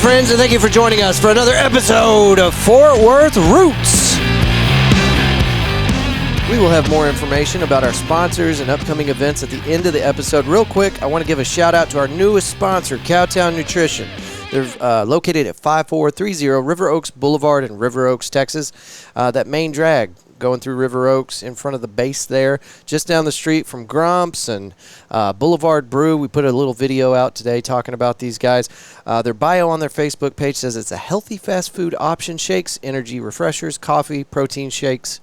friends, and thank you for joining us for another episode of Fort Worth Roots. We will have more information about our sponsors and upcoming events at the end of the episode. Real quick, I want to give a shout out to our newest sponsor, Cowtown Nutrition. They're located at 5430 River Oaks Boulevard in River Oaks, Texas. That main drag going through River Oaks in front of the base there, just down the street from Grumps and Boulevard Brew. We put a little video out today talking about these guys. Their bio on their Facebook page says it's a healthy fast food option: shakes, energy refreshers, coffee, protein snacks.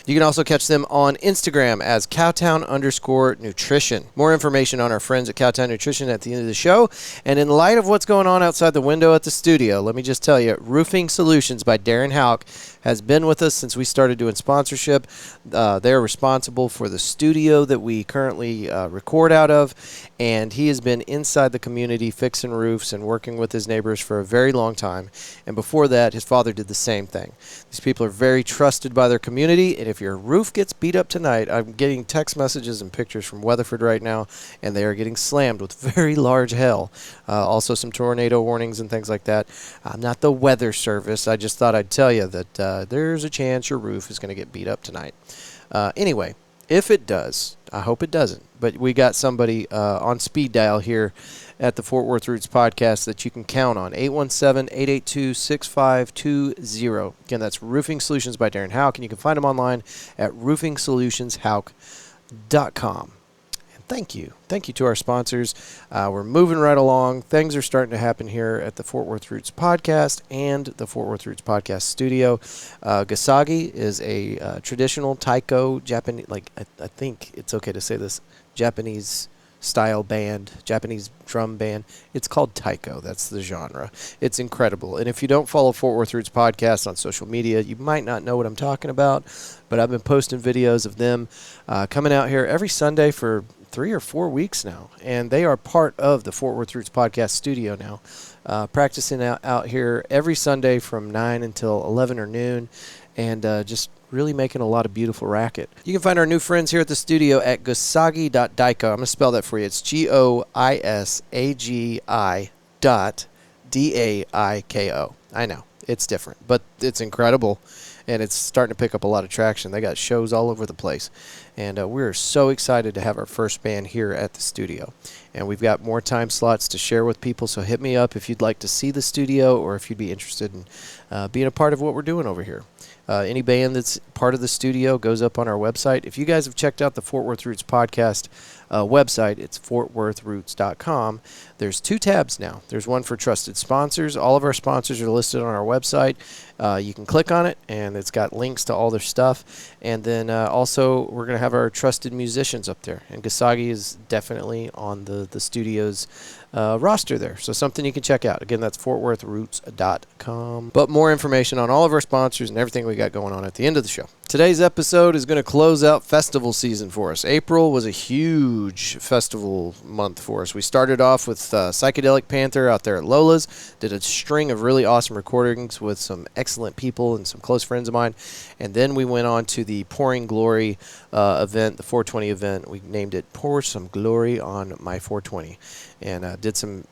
You can also catch them on Instagram as Cowtown_Nutrition. More information on our friends at Cowtown Nutrition at the end of the show. And in light of what's going on outside the window at the studio, let me just tell you, Roofing Solutions by Darren Houck has been with us since we started doing sponsorship. They're responsible for the studio that we currently record out of, and he has been inside the community fixing roofs and working with his neighbors for a very long time. And before that, his father did the same thing. These people are very trusted by their community, and if your roof gets beat up tonight, I'm getting text messages and pictures from Weatherford right now, and they are getting slammed with very large hail. Also some tornado warnings and things like that. I'm not the weather service. I just thought I'd tell you that there's a chance your roof is going to get beat up tonight. Anyway, if it does, I hope it doesn't, but we got somebody on speed dial here at the Fort Worth Roots podcast that you can count on. 817-882-6520. Again, that's Roofing Solutions by Darren Houck, and you can find them online at roofingsolutionsHouck.com. And thank you to our sponsors. We're moving right along. Things are starting to happen here at the Fort Worth Roots podcast and the Fort Worth Roots podcast studio. Gasagi is a traditional taiko Japanese, I think it's okay to say this, Japanese style band, Japanese drum band. It's called taiko. That's the genre. It's incredible. And if you don't follow Fort Worth Roots podcast on social media, you might not know what I'm talking about, but I've been posting videos of them coming out here every Sunday for 3 or 4 weeks now, and they are part of the Fort Worth Roots podcast studio now, practicing out here every Sunday from 9 until 11 or noon, and just really making a lot of beautiful racket. You can find our new friends here at the studio at gosagi.daiko. I'm going to spell that for you. It's GOISAGI.DAIKO. I know, it's different, but it's incredible, and it's starting to pick up a lot of traction. They got shows all over the place, and we're so excited to have our first band here at the studio. And we've got more time slots to share with people, so hit me up if you'd like to see the studio or if you'd be interested in being a part of what we're doing over here. Any band that's part of the studio goes up on our website. If you guys have checked out the Fort Worth Roots podcast website, it's fortworthroots.com. There's 2 tabs now. There's one for trusted sponsors. All of our sponsors are listed on our website. You can click on it, and it's got links to all their stuff. And then also, we're going to have our trusted musicians up there. And Gasagi is definitely on the studio's roster there. So something you can check out. Again, that's fortworthroots.com. But more information on all of our sponsors and everything we got going on at the end of the show. Today's episode is going to close out festival season for us. April was a huge festival month for us. We started off with Psychedelic Panther out there at Lola's, did a string of really awesome recordings with some excellent people and some close friends of mine, and then we went on to the Pouring Glory event, the 420 event. We named it Pour Some Glory on My 420, and did some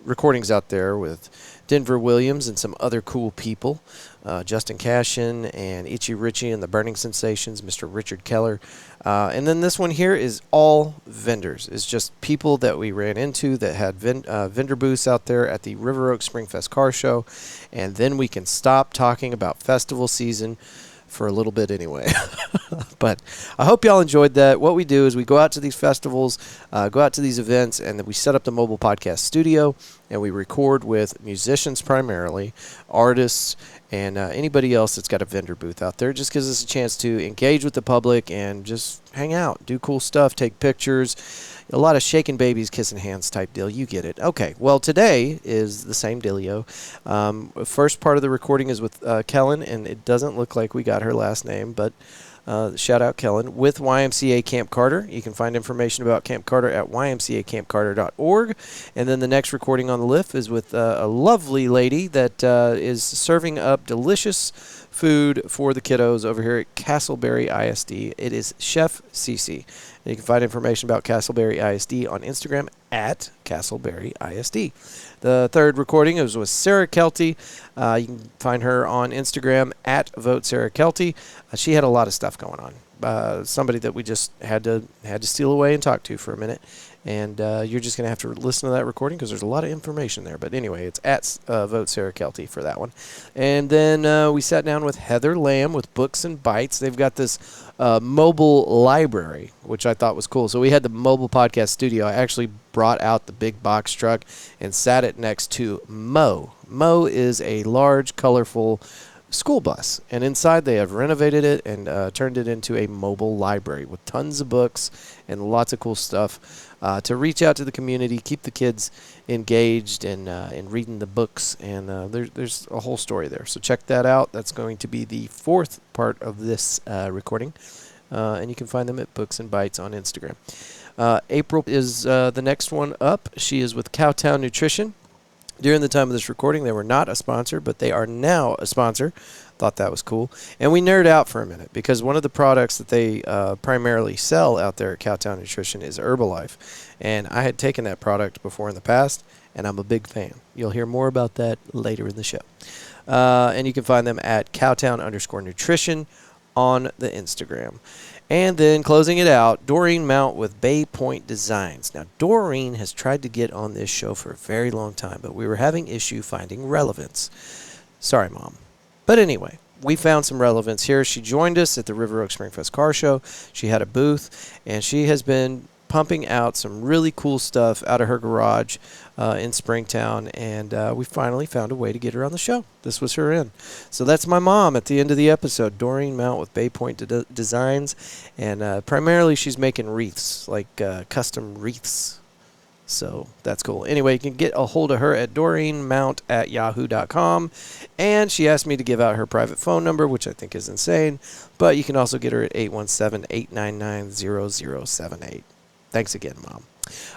recordings out there with Denver Williams and some other cool people, Justin Cashin and Itchy Richie and the Burning Sensations, Mr. Richard Keller. And then this one here is all vendors. It's just people that we ran into that had vendor booths out there at the River Oaks Springfest car show. And then we can stop talking about festival season for a little bit anyway. But I hope y'all enjoyed that. What we do is we go out to these festivals, go out to these events, and then we set up the mobile podcast studio, and we record with musicians primarily, artists, and anybody else that's got a vendor booth out there. Just gives us a chance to engage with the public and just hang out, do cool stuff, take pictures. A lot of shaking babies, kissing hands type deal. You get it. Okay, well, today is the same dealio. First part of the recording is with Kellen, and it doesn't look like we got her last name, but shout out Kellen, with YMCA Camp Carter. You can find information about Camp Carter at ymcacampcarter.org. And then the next recording on the list is with a lovely lady that is serving up delicious food for the kiddos over here at Castleberry ISD. It is Chef Cece. You can find information about Castleberry ISD on Instagram at Castleberry ISD. The third recording was with Sarah Kelty. You can find her on Instagram at Vote Sarah Kelty. She had a lot of stuff going on. Somebody that we just had to steal away and talk to for a minute. And you're just going to have to listen to that recording because there's a lot of information there. But anyway, it's at Vote Sarah Kelty for that one. And then we sat down with Heather Lamb with Books and Bites. They've got this mobile library, which I thought was cool. So we had the mobile podcast studio. I actually brought out the big box truck and sat it next to Mo. Mo is a large, colorful school bus, and inside they have renovated it and turned it into a mobile library with tons of books and lots of cool stuff to reach out to the community, keep the kids engaged in reading the books, and there's a whole story there. So check that out. That's going to be the fourth part of this recording, and you can find them at Books and Bites on Instagram. April is the next one up. She is with Cowtown Nutrition. During the time of this recording, they were not a sponsor, but they are now a sponsor. Thought that was cool. And we nerd out for a minute because one of the products that they primarily sell out there at Cowtown Nutrition is Herbalife. And I had taken that product before in the past, and I'm a big fan. You'll hear more about that later in the show. And you can find them at Cowtown_Nutrition on the Instagram. And then closing it out, Doreen Mount with Bay Point Designs. Now, Doreen has tried to get on this show for a very long time, but we were having issue finding relevance. Sorry, Mom. But anyway, we found some relevance here. She joined us at the River Oaks Springfest car show. She had a booth, and she has been pumping out some really cool stuff out of her garage in Springtown, and we finally found a way to get her on the show. This was her in. So that's my mom at the end of the episode, Doreen Mount with Bay Point Designs, and primarily she's making wreaths, like custom wreaths. So that's cool. Anyway, you can get a hold of her at doreenmount@yahoo.com, and she asked me to give out her private phone number, which I think is insane, but you can also get her at 817-899-0078. Thanks again, Mom.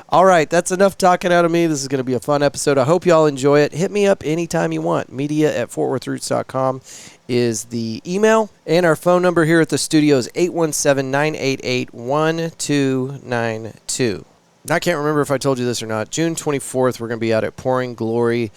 All right, that's enough talking out of me. This is going to be a fun episode. I hope y'all enjoy it. Hit me up anytime you want. media@fortworthroots.com is the email, and our phone number here at the studio is 817-988-1292. I can't remember if I told you this or not. June 24th, we're going to be out at Pouring Glory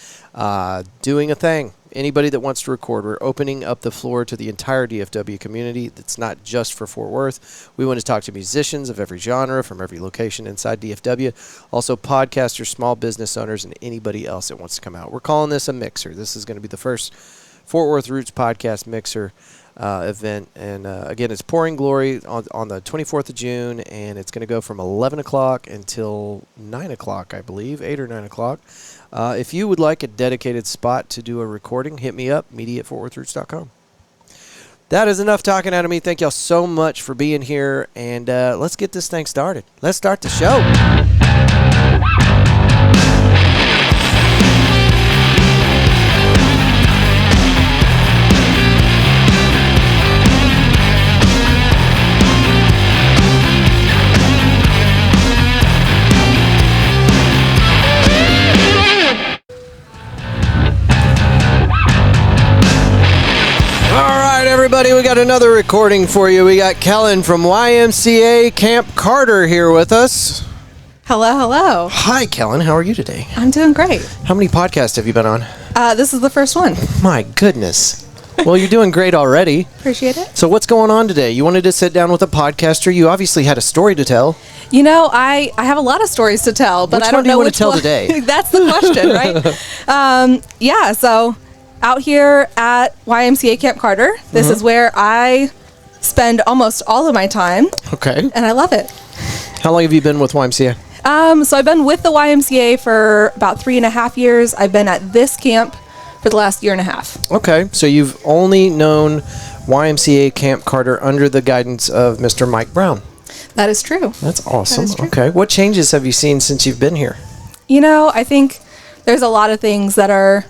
doing a thing. Anybody that wants to record, we're opening up the floor to the entire DFW community. It's not just for Fort Worth. We want to talk to musicians of every genre from every location inside DFW. Also podcasters, small business owners, and anybody else that wants to come out. We're calling this a mixer. This is going to be the first Fort Worth Roots podcast mixer event. And again, it's Pouring Glory on the 24th of June, and it's going to go from 11 o'clock until 9 o'clock, I believe, 8 or 9 o'clock. If you would like a dedicated spot to do a recording, hit me up, media@fortworthroots.com. That is enough talking out of me. Thank y'all so much for being here, and let's get this thing started. Let's start the show. Everybody, we got another recording for you. We got Kellen from YMCA Camp Carter here with us. Hello, hello. Hi, Kellen. How are you today? I'm doing great. How many podcasts have you been on? This is the first one. My goodness. Well, you're doing great already. Appreciate it. So what's going on today? You wanted to sit down with a podcaster. You obviously had a story to tell. You know, I have a lot of stories to tell, but I don't know which one. Which one do you want to tell today? That's the question, right? So out here at YMCA Camp Carter, this is where I spend almost all of my time. Okay. And I love it. How long have you been with YMCA? So I've been with the YMCA for about 3.5 years. I've been at this camp for the last 1.5 years. Okay. So you've only known YMCA Camp Carter under the guidance of Mr. Mike Brown. That is true. That's awesome. That is true. Okay. What changes have you seen since you've been here? You know, I think there's a lot of things that are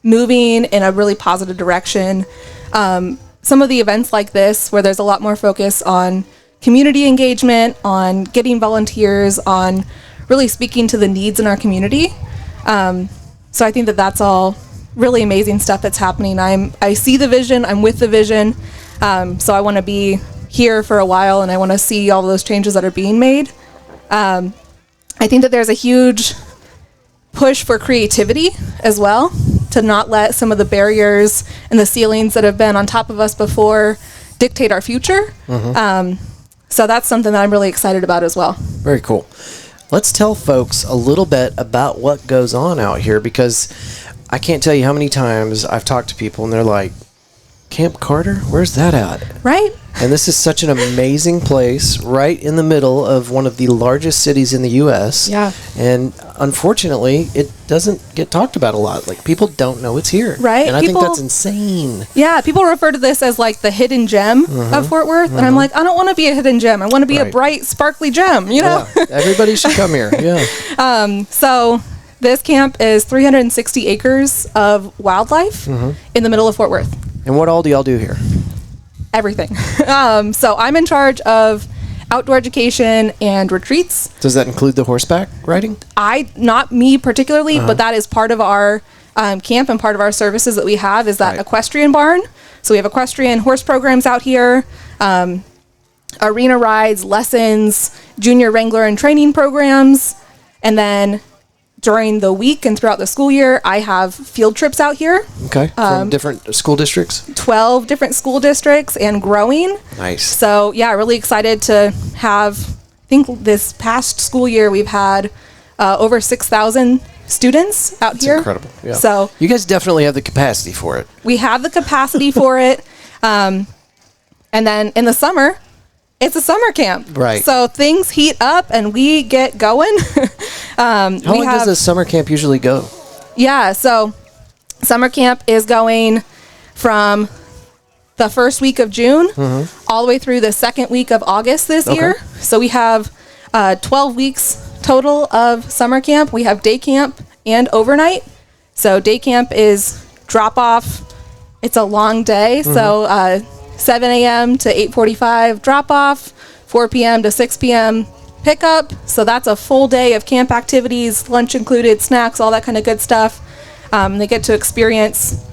moving in a really positive direction. Some of the events like this, where there's a lot more focus on community engagement, on getting volunteers, on really speaking to the needs in our community. So I think that that's all really amazing stuff that's happening. I see the vision. I'm with the vision. So I want to be here for a while, and I want to see all those changes that are being made. I think that there's a huge push for creativity as well, to not let some of the barriers and the ceilings that have been on top of us before dictate our future. So that's something that I'm really excited about as well. Very cool. Let's tell folks a little bit about what goes on out here, because I can't tell you how many times I've talked to people and they're like, Camp Carter, where's that at? Right. And this is such an amazing place right in the middle of one of the largest cities in the U.S. Yeah. And unfortunately, it doesn't get talked about a lot. Like, people don't know it's here. Right. And I think that's insane. Yeah. People refer to this as like the hidden gem of Fort Worth. And I'm like, I don't want to be a hidden gem. I want to be a bright, sparkly gem, you know? Yeah. Everybody should come here. Yeah. So this camp is 360 acres of wildlife in the middle of Fort Worth. And what all do y'all do here? Everything. So I'm in charge of outdoor education and retreats. Does that include the horseback riding? Not me particularly, but that is part of our camp, and part of our services that we have is that equestrian barn. So we have equestrian horse programs out here, arena rides, lessons, junior wrangler and training programs. And then during the week and throughout the school year, I have field trips out here. Okay. From different school districts? 12 different school districts and growing. Nice. So, yeah, really excited to have, I think this past school year, we've had over 6,000 students out here. That's incredible. Yeah. So you guys definitely have the capacity for it. we have the capacity for it. And then in the summer, it's a summer camp. Right. So things heat up and we get going. How long does a summer camp usually go? Yeah, so summer camp is going from the first week of June all the way through the second week of August this year. So we have 12 weeks total of summer camp. We have day camp and overnight. So day camp is drop off. It's a long day. So 7 a.m. to 8:45 drop off, 4 p.m. to 6 p.m. pickup. So that's a full day of camp activities, lunch included, snacks, all that kind of good stuff. They get to experience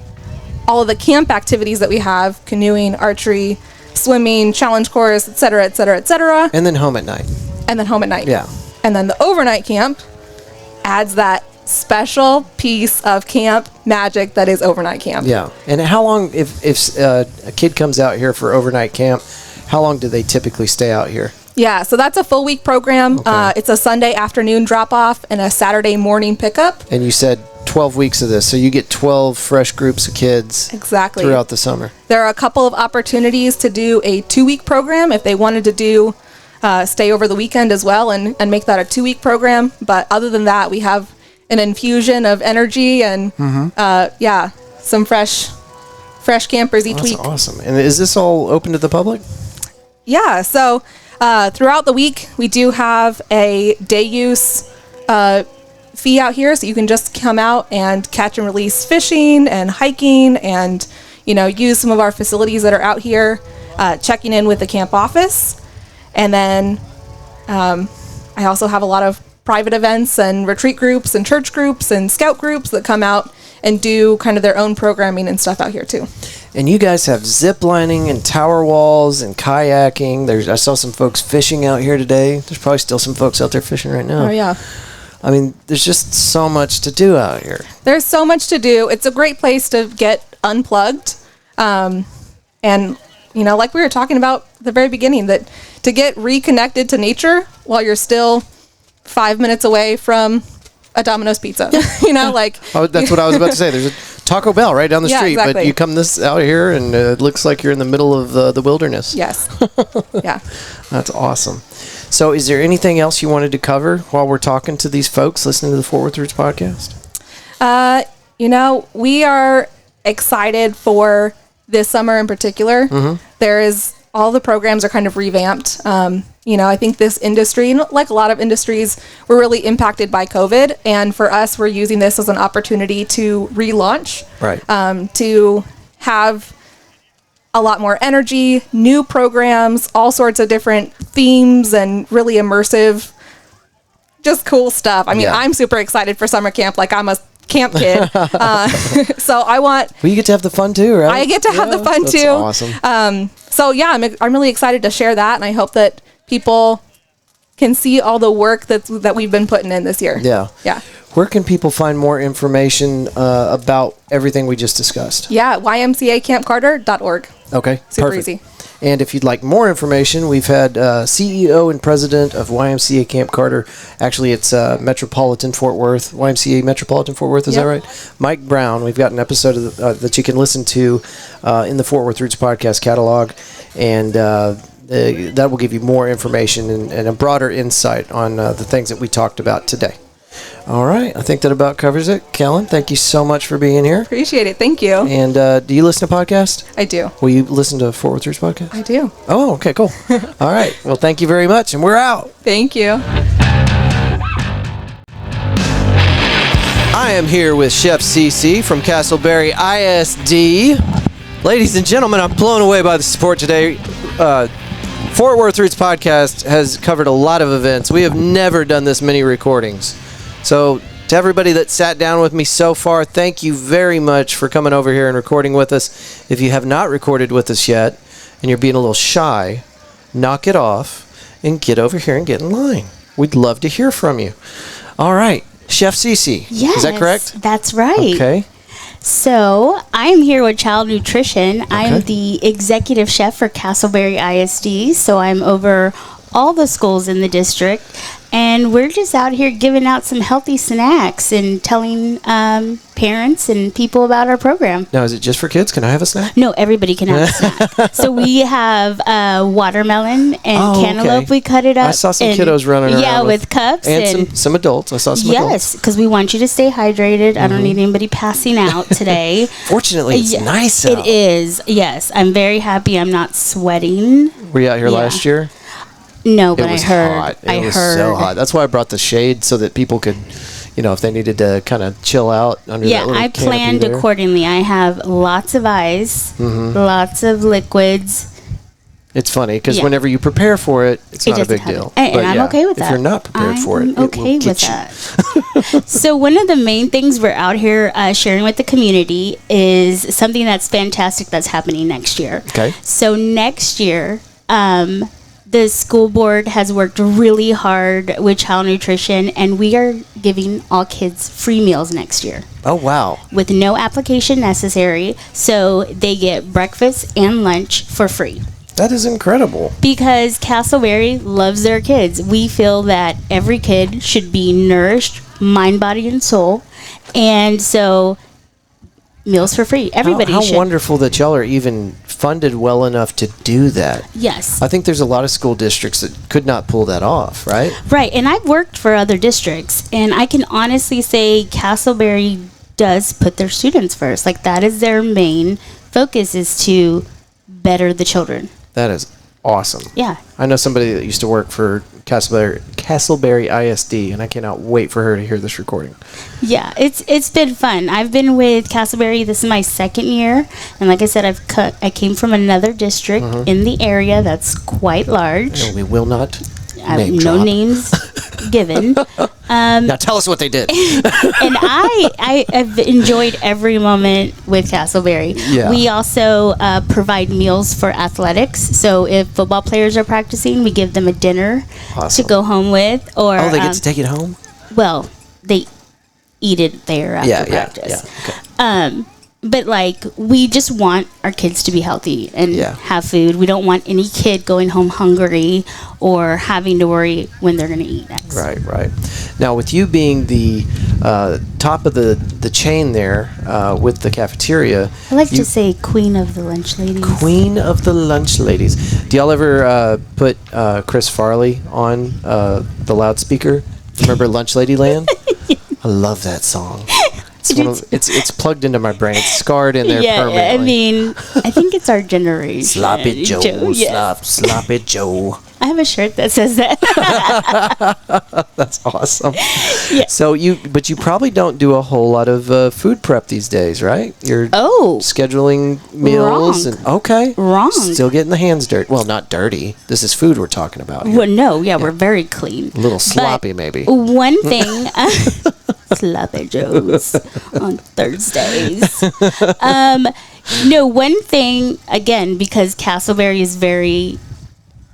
all of the camp activities that we have: canoeing, archery, swimming, challenge course, et cetera, et cetera, et cetera. And then home at night. And then home at night. Yeah. And then the overnight camp adds that special piece of camp magic that is overnight camp. Yeah. And how long, if a kid comes out here for overnight camp, how long do they typically stay out here? Yeah, so that's a full week program. Okay. It's a Sunday afternoon drop off and a Saturday morning pickup. And you said 12 weeks of this, so you get 12 fresh groups of kids Exactly. throughout the summer. There are a couple of opportunities to do a 2-week program if they wanted to do stay over the weekend as well and make that a 2-week program. But other than that, we have an infusion of energy and some fresh campers each week. That's awesome. And is this all open to the public? Yeah, so throughout the week we do have a day use fee out here, so you can just come out and catch and release fishing and hiking and use some of our facilities that are out here, checking in with the camp office. And then I also have a lot of private events and retreat groups and church groups and scout groups that come out and do kind of their own programming and stuff out here too. And you guys have zip lining and tower walls and kayaking. I saw some folks fishing out here today. There's probably still some folks out there fishing right now. Oh yeah. I mean, there's just so much to do out here. There's so much to do. It's a great place to get unplugged. And like we were talking about at the very beginning, that to get reconnected to nature while you're still 5 minutes away from a Domino's pizza. Oh, that's what I was about to say. There's a Taco Bell right down the street, exactly. but you come out here and it looks like you're in the middle of the wilderness. Yes. Yeah. That's awesome. So is there anything else you wanted to cover while we're talking to these folks listening to the Fort Worth Roots podcast? We are excited for this summer in particular. All the programs are kind of revamped. I think this industry, like a lot of industries, were really impacted by COVID. And for us, we're using this as an opportunity to relaunch, to have a lot more energy, new programs, all sorts of different themes, and really immersive, just cool stuff. I mean, I'm super excited for summer camp. Like, I'm a camp kid. So I want. Well, you get to have the fun too, right? I get to have the fun that's too. Awesome. So yeah, I'm really excited to share that, and I hope that people can see all the work that we've been putting in this year. Yeah. Yeah. Where can people find more information about everything we just discussed? Yeah, ymcacampcarter.org. Okay. Super perfect. easy. And if you'd like more information, we've had CEO and president of YMCA Camp Carter. Actually, it's Metropolitan Fort Worth, YMCA Metropolitan Fort Worth. Is that right? Mike Brown. We've got an episode of that you can listen to in the Fort Worth Roots podcast catalog, and that will give you more information and a broader insight on the things that we talked about today. All right. I think that about covers it. Kellen, thank you so much for being here. Appreciate it. Thank you. And do you listen to podcasts? I do. Will you listen to Fort Worth Roots podcast? I do. Oh, okay, cool. All right. Well, thank you very much, and we're out. Thank you. I am here with Chef CC from Castleberry ISD. Ladies and gentlemen, I'm blown away by the support today. Fort Worth Roots podcast has covered a lot of events. We have never done this many recordings. So to everybody that sat down with me so far, thank you very much for coming over here and recording with us. If you have not recorded with us yet and you're being a little shy, knock it off and get over here and get in line. We'd love to hear from you. All right. Chef Cece. Yes. Is that correct? That's right. Okay. So I'm here with Child Nutrition. I'm the executive chef for Castleberry ISD. So I'm over all the schools in the district. And we're just out here giving out some healthy snacks and telling parents and people about our program. Now, is it just for kids? Can I have a snack? No, everybody can have a snack. So we have watermelon and cantaloupe. Okay. We cut it up. I saw some kiddos running around. Yeah, with cups. And some adults. I saw some adults. Yes, because we want you to stay hydrated. I don't need anybody passing out today. Fortunately, it's nice out. It is. Yes, I'm very happy I'm not sweating. Were you out here last year? No, but It was I heard. hot. It was so hot. That's why I brought the shade so that people could, if they needed to kind of chill out under that little I canopy planned there. accordingly. I have lots of ice, lots of liquids. It's funny because whenever you prepare for it, it's not a big deal. And I'm okay with that. If you're not prepared for it, I'm okay it will with get you. that. So one of the main things we're out here sharing with the community is something that's fantastic that's happening next year. Okay. So next year, the school board has worked really hard with Child Nutrition, and we are giving all kids free meals next year. Oh, wow. With no application necessary, so they get breakfast and lunch for free. That is incredible. Because Castleberry loves their kids. We feel that every kid should be nourished, mind, body, and soul. And so, meals for free. Everybody should. How wonderful that y'all are even funded well enough to do that. Yes. I think there's a lot of school districts that could not pull that off, right? Right. And I've worked for other districts, and I can honestly say Castleberry does put their students first. Like, that is their main focus, is to better the children. That is awesome. Yeah. I know somebody that used to work for Castleberry ISD, and I cannot wait for her to hear this recording. Yeah, it's been fun. I've been with Castleberry. This is my second year, and like I said, I came from another district in the area that's quite large. And we will not name no drop. names given. Now tell us what they did. And I have enjoyed every moment with Castleberry. Yeah. We also provide meals for athletics. So if football players are practicing, we give them a dinner to go home with. Or they get to take it home? Well, they eat it there after practice. Yeah. Okay. But we just want our kids to be healthy and have food. We don't want any kid going home hungry or having to worry when they're going to eat next. Right. Now, with you being the top of the chain there with the cafeteria, I like to say queen of the lunch ladies. Queen of the lunch ladies. Do y'all ever put Chris Farley on the loudspeaker? Remember Lunch Lady Land? I love that song. It's plugged into my brain. It's scarred in there permanently. I mean, I think it's our generation. Slop it, Joe. Yes. Slop it, Joe. I have a shirt that says that. That's awesome. Yeah. So you probably don't do a whole lot of food prep these days, right? You're scheduling meals. Wrong. Still getting the hands dirty. Well, not dirty. This is food we're talking about here. Well, no, we're very clean. A little sloppy, maybe. One thing, sloppy joes on Thursdays. No, one thing, again, because Castleberry is very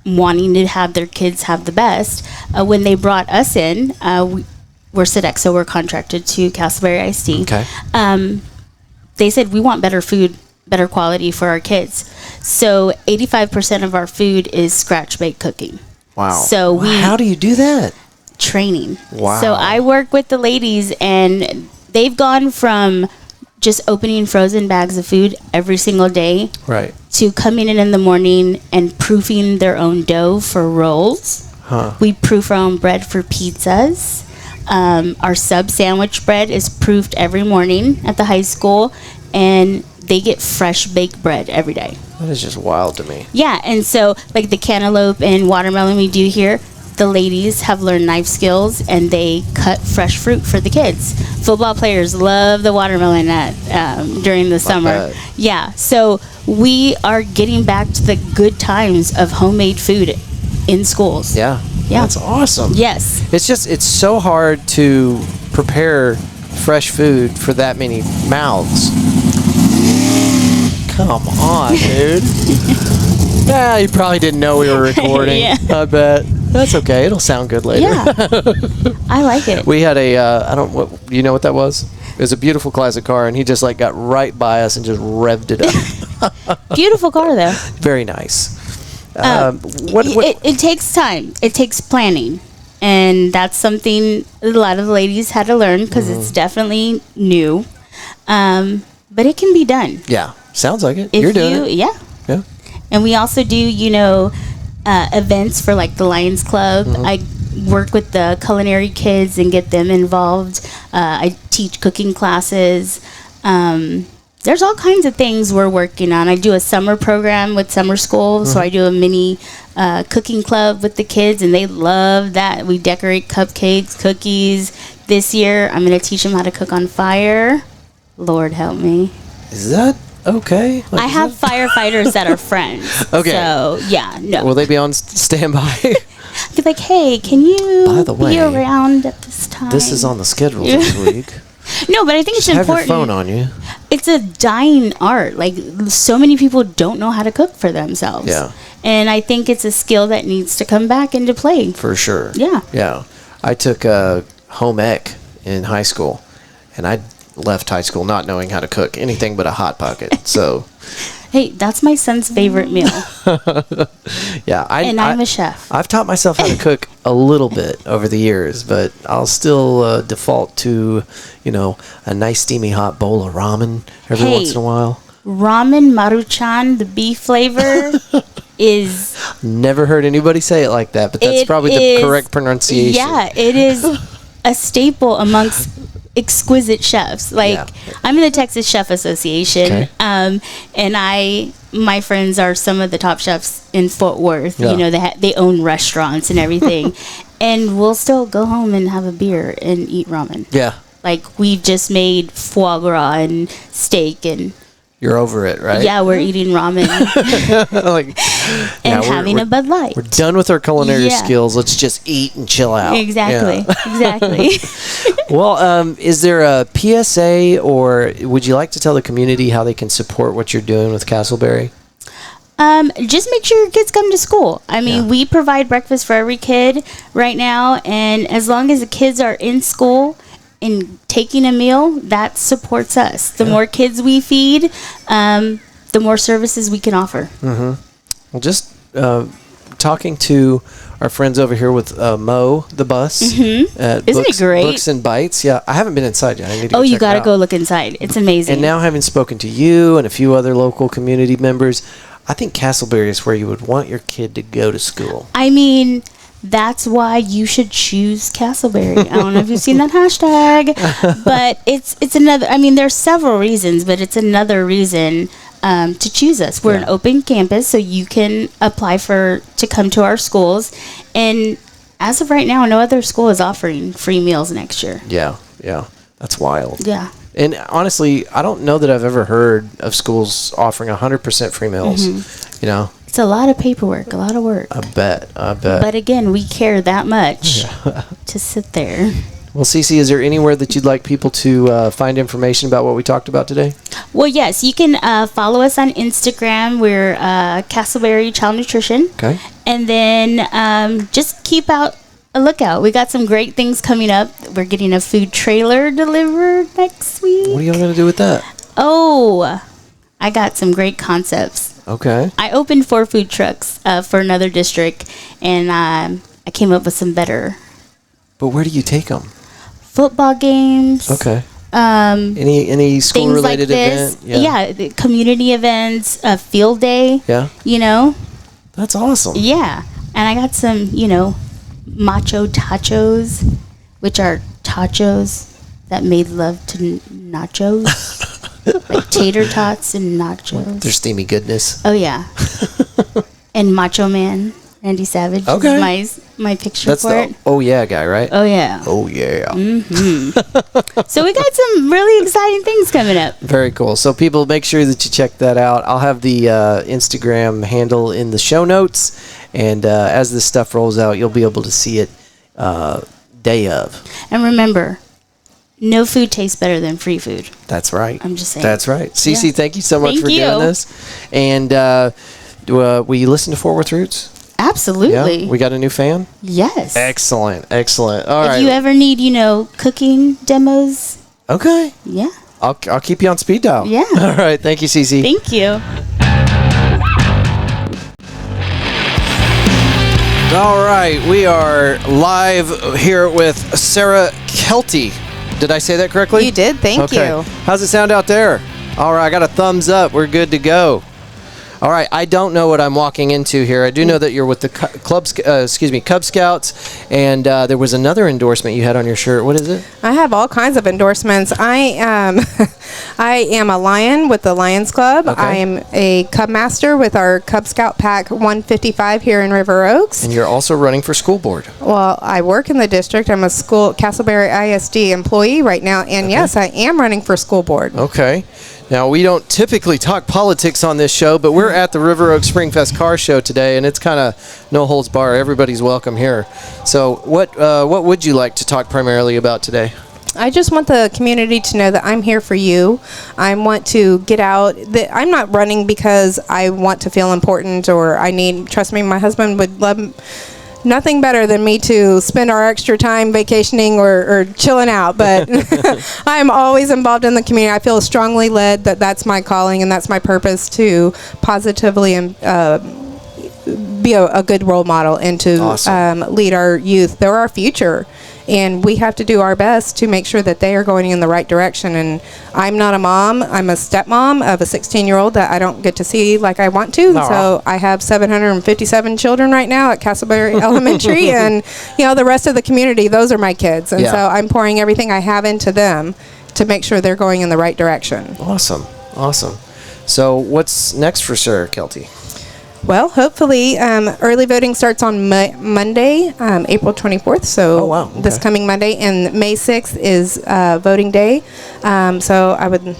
wanting to have their kids have the best, when they brought us in, we're Sodexo, we're contracted to Castleberry ISD. Okay. They said we want better food, better quality for our kids. So 85% of our food is scratch baked cooking. Wow. So how do you do that? Training. Wow. So I work with the ladies, and they've gone from just opening frozen bags of food every single day, right, to coming in the morning and proofing their own dough for rolls. We proof our own bread for pizzas. Our sub sandwich bread is proofed every morning at the high school, and they get fresh baked bread every day. That is just wild to me. Yeah, and so like the cantaloupe and watermelon we do here, the ladies have learned knife skills, and they cut fresh fruit for the kids. Football players love the watermelon during the summer. Yeah, so we are getting back to the good times of homemade food in schools. Yeah, that's awesome. Yes. It's so hard to prepare fresh food for that many mouths. Come on, dude. Yeah, you probably didn't know we were recording. Yeah. I bet. That's okay. It'll sound good later. Yeah. I like it. We had you know what that was? It was a beautiful classic car, and he just like got right by us and just revved it up. Beautiful car, though. Very nice. It takes time. It takes planning. And that's something a lot of the ladies had to learn, because it's definitely new. But it can be done. Yeah. Sounds like it. You're doing it. Yeah. Yeah. And we also do, events for like the Lions Club. I work with the culinary kids and get them involved. I teach cooking classes. There's all kinds of things we're working on. I do a summer program with summer school, so I do a mini cooking club with the kids, and they love that. We decorate cupcakes, cookies. This year, I'm going to teach them how to cook on fire. Lord help me. Is that okay? I have firefighters that are friends. Okay. So, yeah, no. Will they be on standby? Be like, hey, can you By the way, be around at this time? This is on the schedule this week. No, but I think it's Have important. your phone on you. It's a dying art. Like, so many people don't know how to cook for themselves. Yeah. And I think it's a skill that needs to come back into play. For sure. Yeah. Yeah. I took home ec in high school, and I left high school not knowing how to cook anything but a Hot Pocket. So, hey, that's my son's favorite meal. yeah, I'm a chef. I've taught myself how to cook a little bit over the years, but I'll still default to, a nice steamy hot bowl of ramen every once in a while. Ramen Maruchan, the beef flavor, is... Never heard anybody say it like that, but that's probably the correct pronunciation. Yeah, it is a staple amongst exquisite chefs. I'm in the Texas Chef Association, and my friends are some of the top chefs in Fort Worth. Yeah. They own restaurants and everything, and we'll still go home and have a beer and eat ramen. Yeah, like we've just made foie gras and steak, and you're over it, right? Yeah, we're eating ramen and having a Bud Light. We're done with our culinary skills. Let's just eat and chill out. Exactly. Exactly. Well, is there a PSA, or would you like to tell the community how they can support what you're doing with Castleberry? Just make sure your kids come to school. I mean, we provide breakfast for every kid right now, and as long as the kids are in school and taking a meal, that supports us. The more kids we feed, the more services we can offer. Well, just talking to our friends over here with Mo, the bus. Isn't it great? Books and Bites. Yeah, I haven't been inside yet. I need to you got to go look inside. It's amazing. And now having spoken to you and a few other local community members, I think Castleberry is where you would want your kid to go to school. I mean, that's why you should choose Castleberry. I don't know if you've seen that hashtag, but it's another. I mean, there's several reasons, but it's another reason. to choose us. We're an open campus, so you can apply to come to our schools. And as of right now, no other school is offering free meals next year. Yeah. That's wild. Yeah. And honestly, I don't know that I've ever heard of schools offering 100% free meals. You know, it's a lot of paperwork, a lot of work. I bet. But again, we care that much to sit there. Well, Cece, is there anywhere that you'd like people to find information about what we talked about today? Well, yes, you can follow us on Instagram. We're Castleberry Child Nutrition. Okay. And then just keep a lookout. We got some great things coming up. We're getting a food trailer delivered next week. What are you going to do with that? Oh, I got some great concepts. Okay. I opened 4 food trucks for another district, and I came up with some better. But where do you take them? Football games. Okay. Any school related event? Yeah, the community events, a field day. Yeah. You know. That's awesome. Yeah, and I got some, macho tachos, which are tachos that made love to nachos, like tater tots and nachos. Their steamy goodness. Oh yeah. And Macho Man Randy Savage. Okay. Is my picture That's for the it. Oh yeah guy, right? Oh yeah. Oh yeah. So we got some really exciting things coming up. Very cool. So people, make sure that you check that out. I'll have the Instagram handle in the show notes, and as this stuff rolls out, you'll be able to see it day of. And remember, no food tastes better than free food. That's right. I'm just saying. That's right. Cece, thank you so much for doing this. And will you listen to Fort Worth Roots? Absolutely. Yeah? We got a new fan? Yes. Excellent. All right. If you ever need, cooking demos. Okay. Yeah. I'll keep you on speed dial. Yeah. All right. Thank you, Cece. Thank you. All right. We are live here with Sarah Kelty. Did I say that correctly? You did. Thank you. How's it sound out there? All right. I got a thumbs up. We're good to go. All right, I don't know what I'm walking into here. I do know that you're with the Cub Scouts, and there was another endorsement you had on your shirt. What is it? I have all kinds of endorsements. I am a Lion with the Lions Club. Okay. I am a Cub Master with our Cub Scout Pack 155 here in River Oaks. And you're also running for school board. Well, I work in the district. I'm a Castleberry ISD employee right now, and yes, I am running for school board. Okay. Now, we don't typically talk politics on this show, but we're at the River Oaks Springfest car show today, and it's kind of no holds bar. Everybody's welcome here. So what would you like to talk primarily about today? I just want the community to know that I'm here for you. I want to get out. I'm not running because I want to feel important or I need, trust me, my husband would love nothing better than me to spend our extra time vacationing or chilling out, but I'm always involved in the community. I feel strongly led that that's my calling and that's my purpose, to positively be a good role model and to lead our youth. They're our future, and we have to do our best to make sure that they are going in the right direction. And I'm not a mom. I'm a stepmom of a 16-year-old that I don't get to see like I want to. Aww. So I have 757 children right now at Castleberry Elementary, and the rest of the community, those are my kids. And so I'm pouring everything I have into them to make sure they're going in the right direction. Awesome. So what's next for Sarah Kelty? Well, hopefully, early voting starts on Monday, April 24th. So this coming Monday, and May 6th is voting day. So I would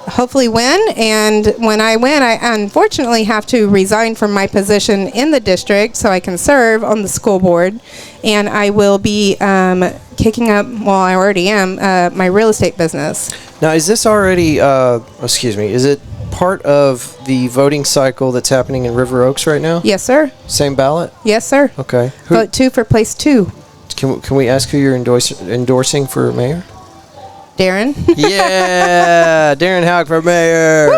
hopefully win. And when I win, I unfortunately have to resign from my position in the district so I can serve on the school board. And I will be kicking up, well, I already am, my real estate business. Now, is this already, is it part of the voting cycle that's happening in River Oaks right now? Yes, sir. Same ballot? Yes, sir. Okay. Vote 2 for place 2. Can we ask who you're endorsing for mayor? Darren. Yeah, Darren Houck for mayor.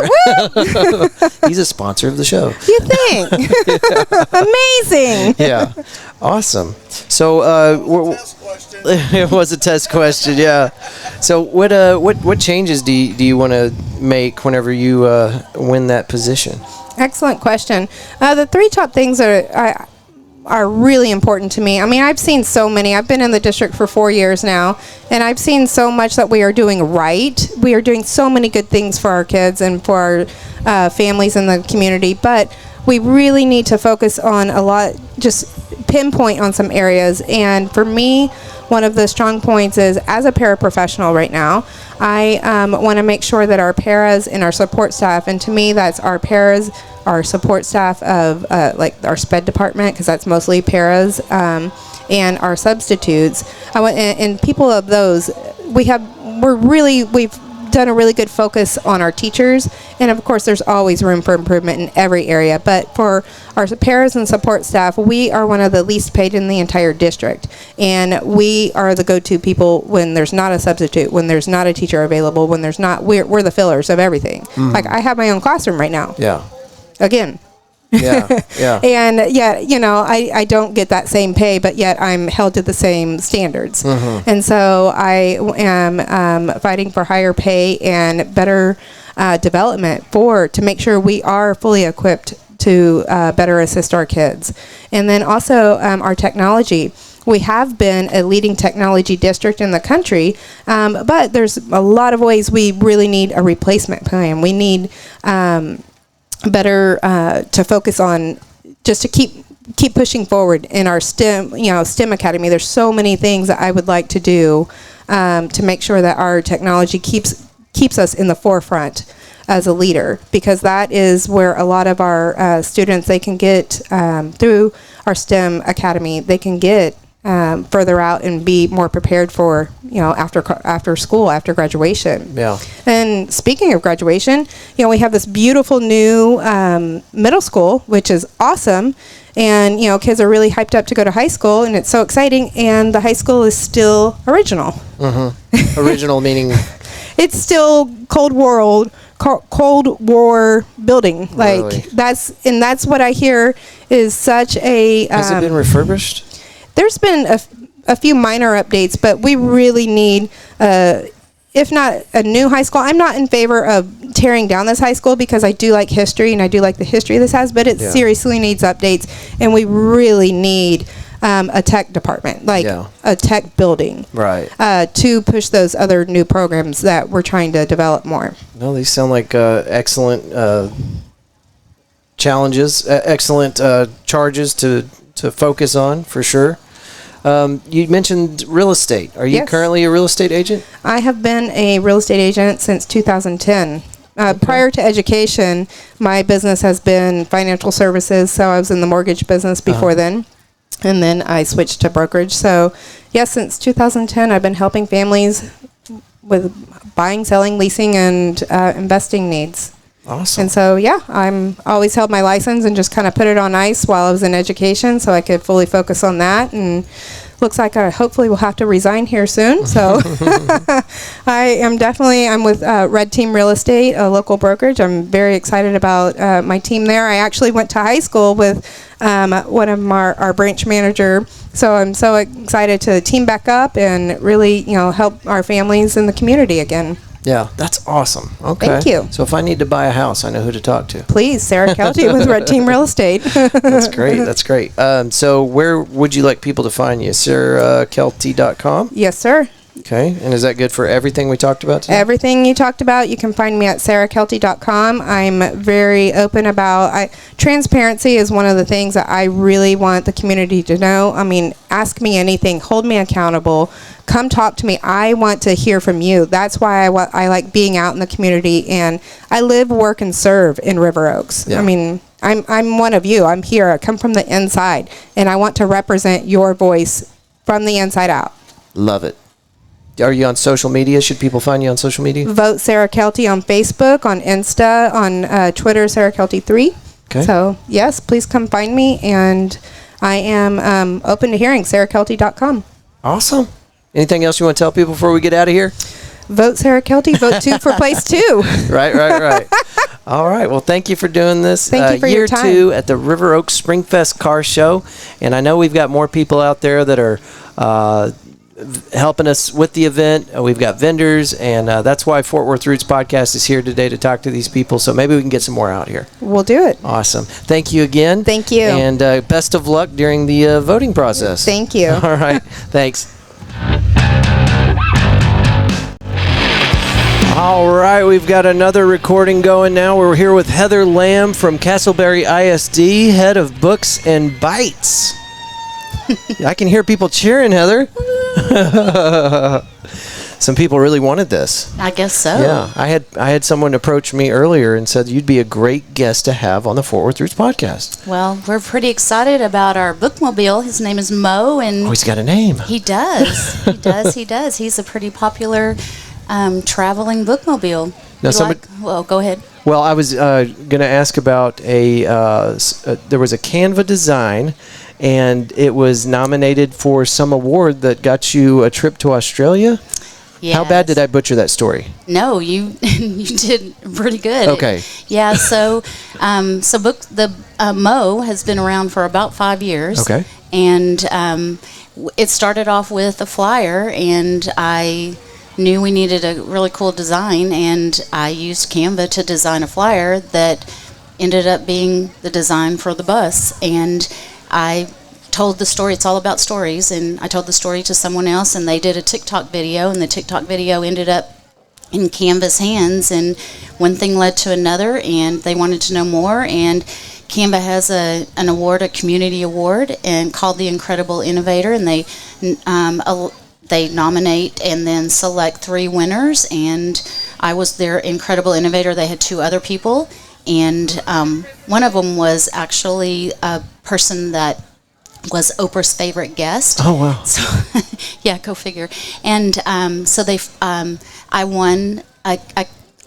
He's a sponsor of the show. You think? Amazing. Yeah, awesome. So it was a test question. Yeah. So what changes do you want to make whenever you win that position? Excellent question. The 3 top things are are really important to me. I mean, I've seen so many. I've been in the district for 4 years now, and I've seen so much that we are doing right. We are doing so many good things for our kids and for our families in the community, but we really need to focus on a lot, just pinpoint on some areas. And for me, one of the strong points is, as a paraprofessional right now, I want to make sure that our paras and our support staff, and to me that's our paras, our support staff of like our SPED department, because that's mostly paras, and our substitutes. And people of those, we've done a really good focus on our teachers, and of course there's always room for improvement in every area, but for our paras and support staff, we are one of the least paid in the entire district, and we are the go-to people when there's not a substitute, when there's not a teacher available, when there's not, we're the fillers of everything. Like, I have my own classroom right now. Yeah. Again. Yeah. And yet, I don't get that same pay, but yet I'm held to the same standards. And so I am fighting for higher pay and better development to make sure we are fully equipped to better assist our kids. And then also our technology. We have been a leading technology district in the country, but there's a lot of ways we really need a replacement plan. We need better to focus on, just to keep pushing forward in our STEM Academy. There's so many things that I would like to do to make sure that our technology keeps us in the forefront as a leader, because that is where a lot of our students, they can get through our STEM Academy, they can get further out and be more prepared for, after school, after graduation. Yeah. And speaking of graduation, we have this beautiful new middle school, which is awesome. And, kids are really hyped up to go to high school, and it's so exciting. And the high school is still original. Original meaning? It's still Cold War building. Like, Really? that's what I hear is such a... Has it been refurbished? There's been a few minor updates, but we really need, if not a new high school. I'm not in favor of tearing down this high school, because I do like history, and I do like the history this has, but it seriously needs updates, and we really need a tech department, like a tech building, right, to push those other new programs that we're trying to develop more. No, these sound like excellent challenges, excellent charges to focus on, for sure. You mentioned real estate. Are you currently a real estate agent? I have been a real estate agent since 2010. Prior to education, my business has been financial services, so I was in the mortgage business before then, and then I switched to brokerage. So, since 2010, I've been helping families with buying, selling, leasing, and investing needs. Awesome. And so, I'm always held my license and just kind of put it on ice while I was in education, so I could fully focus on that. And looks like I hopefully will have to resign here soon. So I'm with Red Team Real Estate, a local brokerage. I'm very excited about my team there. I actually went to high school with one of our branch manager. So I'm so excited to team back up and really, help our families in the community again. Yeah, that's awesome. Okay. Thank you. So if I need to buy a house, I know who to talk to. Please, Sarah Kelty with Red Team Real Estate. That's great. That's great. So where would you like people to find you? SarahKelty.com? Yes, sir. Okay. And is that good for everything we talked about today? Everything you talked about, you can find me at sarahkelty.com. I'm very open about transparency is one of the things that I really want the community to know. I mean, ask me anything, hold me accountable, come talk to me. I want to hear from you. That's why I like being out in the community, and I live, work, and serve in River Oaks. Yeah. I mean, I'm one of you. I'm here. I come from the inside, and I want to represent your voice from the inside out. Love it. Are you on social media? Should people find you on social media? Vote Sarah Kelty on Facebook, on Insta, on Twitter, Sarah Kelty 3. Okay. So, yes, please come find me, and I am open to hearing. SarahKelty.com. Awesome. Anything else you want to tell people before we get out of here? Vote Sarah Kelty. Vote 2 for place 2. Right. All right. Well, thank you for doing this. Thank you for your time. Year 2 at the River Oaks Springfest Car Show. And I know we've got more people out there that are helping us with the event. We've got vendors, and that's why Fort Worth Roots Podcast is here today to talk to these people. So maybe we can get some more out here. We'll do it. Awesome. Thank you again. Thank you. And best of luck during the voting process. Thank you. All right. Thanks. All right, we've got another recording going now. We're here with Heather Lamb from Castleberry ISD, head of Books and Bites. I can hear people cheering, Heather. Some people really wanted this. I guess so. Yeah, I had someone approach me earlier and said you'd be a great guest to have on the Fort Worth Roots podcast. Well, we're pretty excited about our bookmobile. His name is Mo, and he's got a name. He does. He does. He's a pretty popular traveling bookmobile. Now, go ahead. Well, I was going to ask about there was a Canva design, and it was nominated for some award that got you a trip to Australia. Yes. How bad did I butcher that story? No, you did pretty good. Okay. So Mo has been around for about 5 years. Okay. And it started off with a flyer, and I knew we needed a really cool design, and I used Canva to design a flyer that ended up being the design for the bus. And I told the story. It's all about stories, and I told the story to someone else, and they did a TikTok video, and the TikTok video ended up in Canva's hands, and one thing led to another, and they wanted to know more. And Canva has an award, a community award, and called the Incredible Innovator, and they nominate and then select 3 winners, and I was their Incredible Innovator. They had 2 other people, and one of them was actually a person that was Oprah's favorite guest. Oh, wow. So, yeah, go figure. And I won a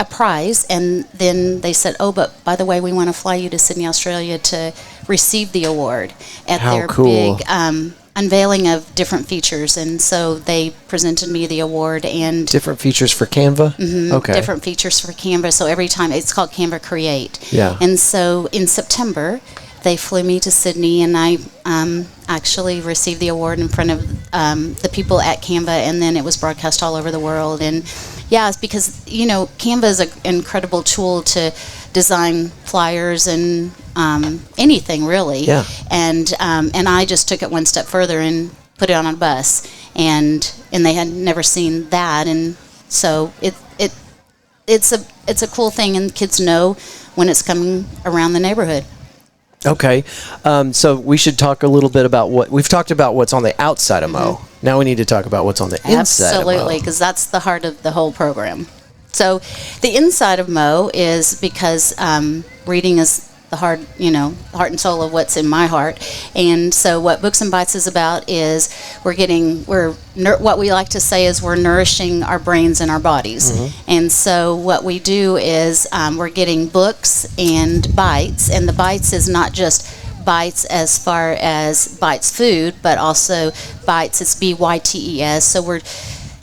prize, and then they said, oh, but by the way, we want to fly you to Sydney, Australia to receive the award at their big unveiling of different features. And so they presented me the award. And different features for Canva? Mm-hmm, okay. Different features for Canva. So every time, it's called Canva Create. Yeah. And so in September, they flew me to Sydney, and I actually received the award in front of the people at Canva, and then it was broadcast all over the world. And yeah, it's because, Canva is an incredible tool to design flyers and anything really. Yeah. And I just took it one step further and put it on a bus, and they had never seen that, and so it's a cool thing, and kids know when it's coming around the neighborhood. Okay, so we should talk a little bit about we've talked about what's on the outside of Mo. Now we need to talk about what's on the inside of Mo. Absolutely, because that's the heart of the whole program. So the inside of Mo is because reading is the heart and soul of what's in my heart. And so what Books and Bites is about is what we like to say is we're nourishing our brains and our bodies. Mm-hmm. And so what we do is we're getting books and bites, and the bites is not just bites as far as bites food, but also bites, it's BYTES. So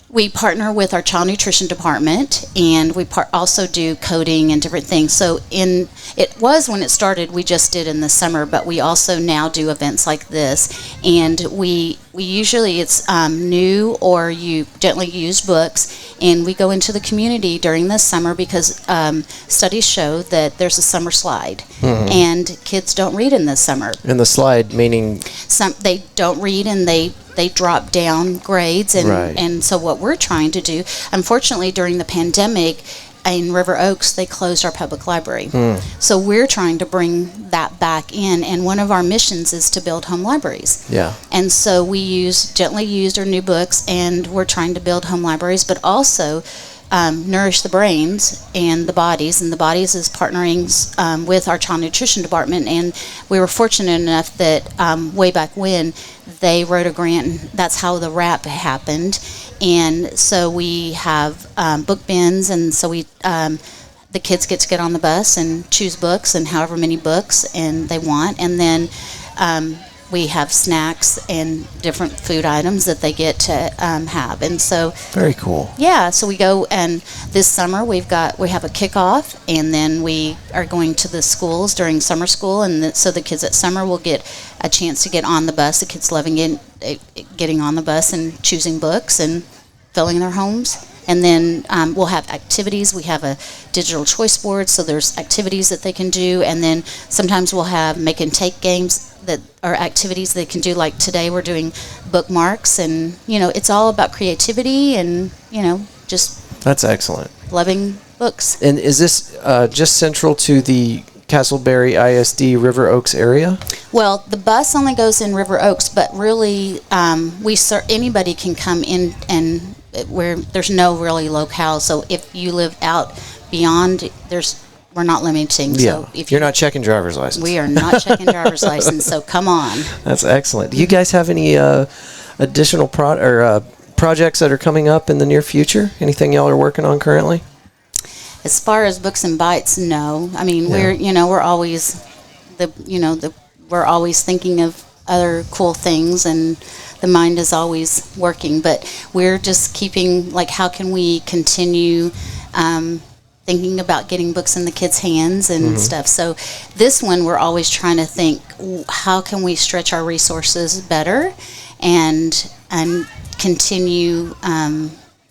we partner with our child nutrition department, and we also do coding and different things. So when it started, we just did in the summer, but we also now do events like this. And we usually, it's new or gently used books, and we go into the community during the summer because studies show that there's a summer slide, mm-hmm. and kids don't read in the summer. And the slide meaning? They don't read, and they drop down grades, and right. And so what we're trying to do, unfortunately during the pandemic in River Oaks, they closed our public library. So we're trying to bring that back in, and one of our missions is to build home libraries. Yeah. And so we gently used our new books, and we're trying to build home libraries, but also nourish the brains and the bodies. And the bodies is partnering with our child nutrition department, and we were fortunate enough that way back when they wrote a grant, and that's how the wrap happened. And so we have book bins, and so the kids get to get on the bus and choose books, and however many books and they want, and then we have snacks and different food items that they get to have. And so very cool. Yeah, so we go, and this summer we have a kickoff, and then we are going to the schools during summer school, and so the kids at summer will get a chance to get on the bus. The kids loving it, getting on the bus and choosing books and filling their homes. And then we'll have activities. We have a digital choice board, so there's activities that they can do. And then sometimes we'll have make and take games that are activities they can do. Like today we're doing bookmarks, and it's all about creativity and just That's excellent. loving books. And is this just central to the Castleberry ISD River Oaks area? Well, the bus only goes in River Oaks, but really anybody can come in, and where there's no really locale. So if you live out beyond, we're not limiting. Yeah. So if You're not checking driver's license. we are not checking driver's license, so come on. That's excellent. Do you guys have any additional projects that are coming up in the near future? Anything y'all are working on currently? As far as Books and Bites, no. I mean, Yeah. we're always we're always thinking of other cool things, and the mind is always working. But we're just keeping, like, how can we continue thinking about getting books in the kids' hands and stuff. So this one, we're always trying to think, how can we stretch our resources better and continue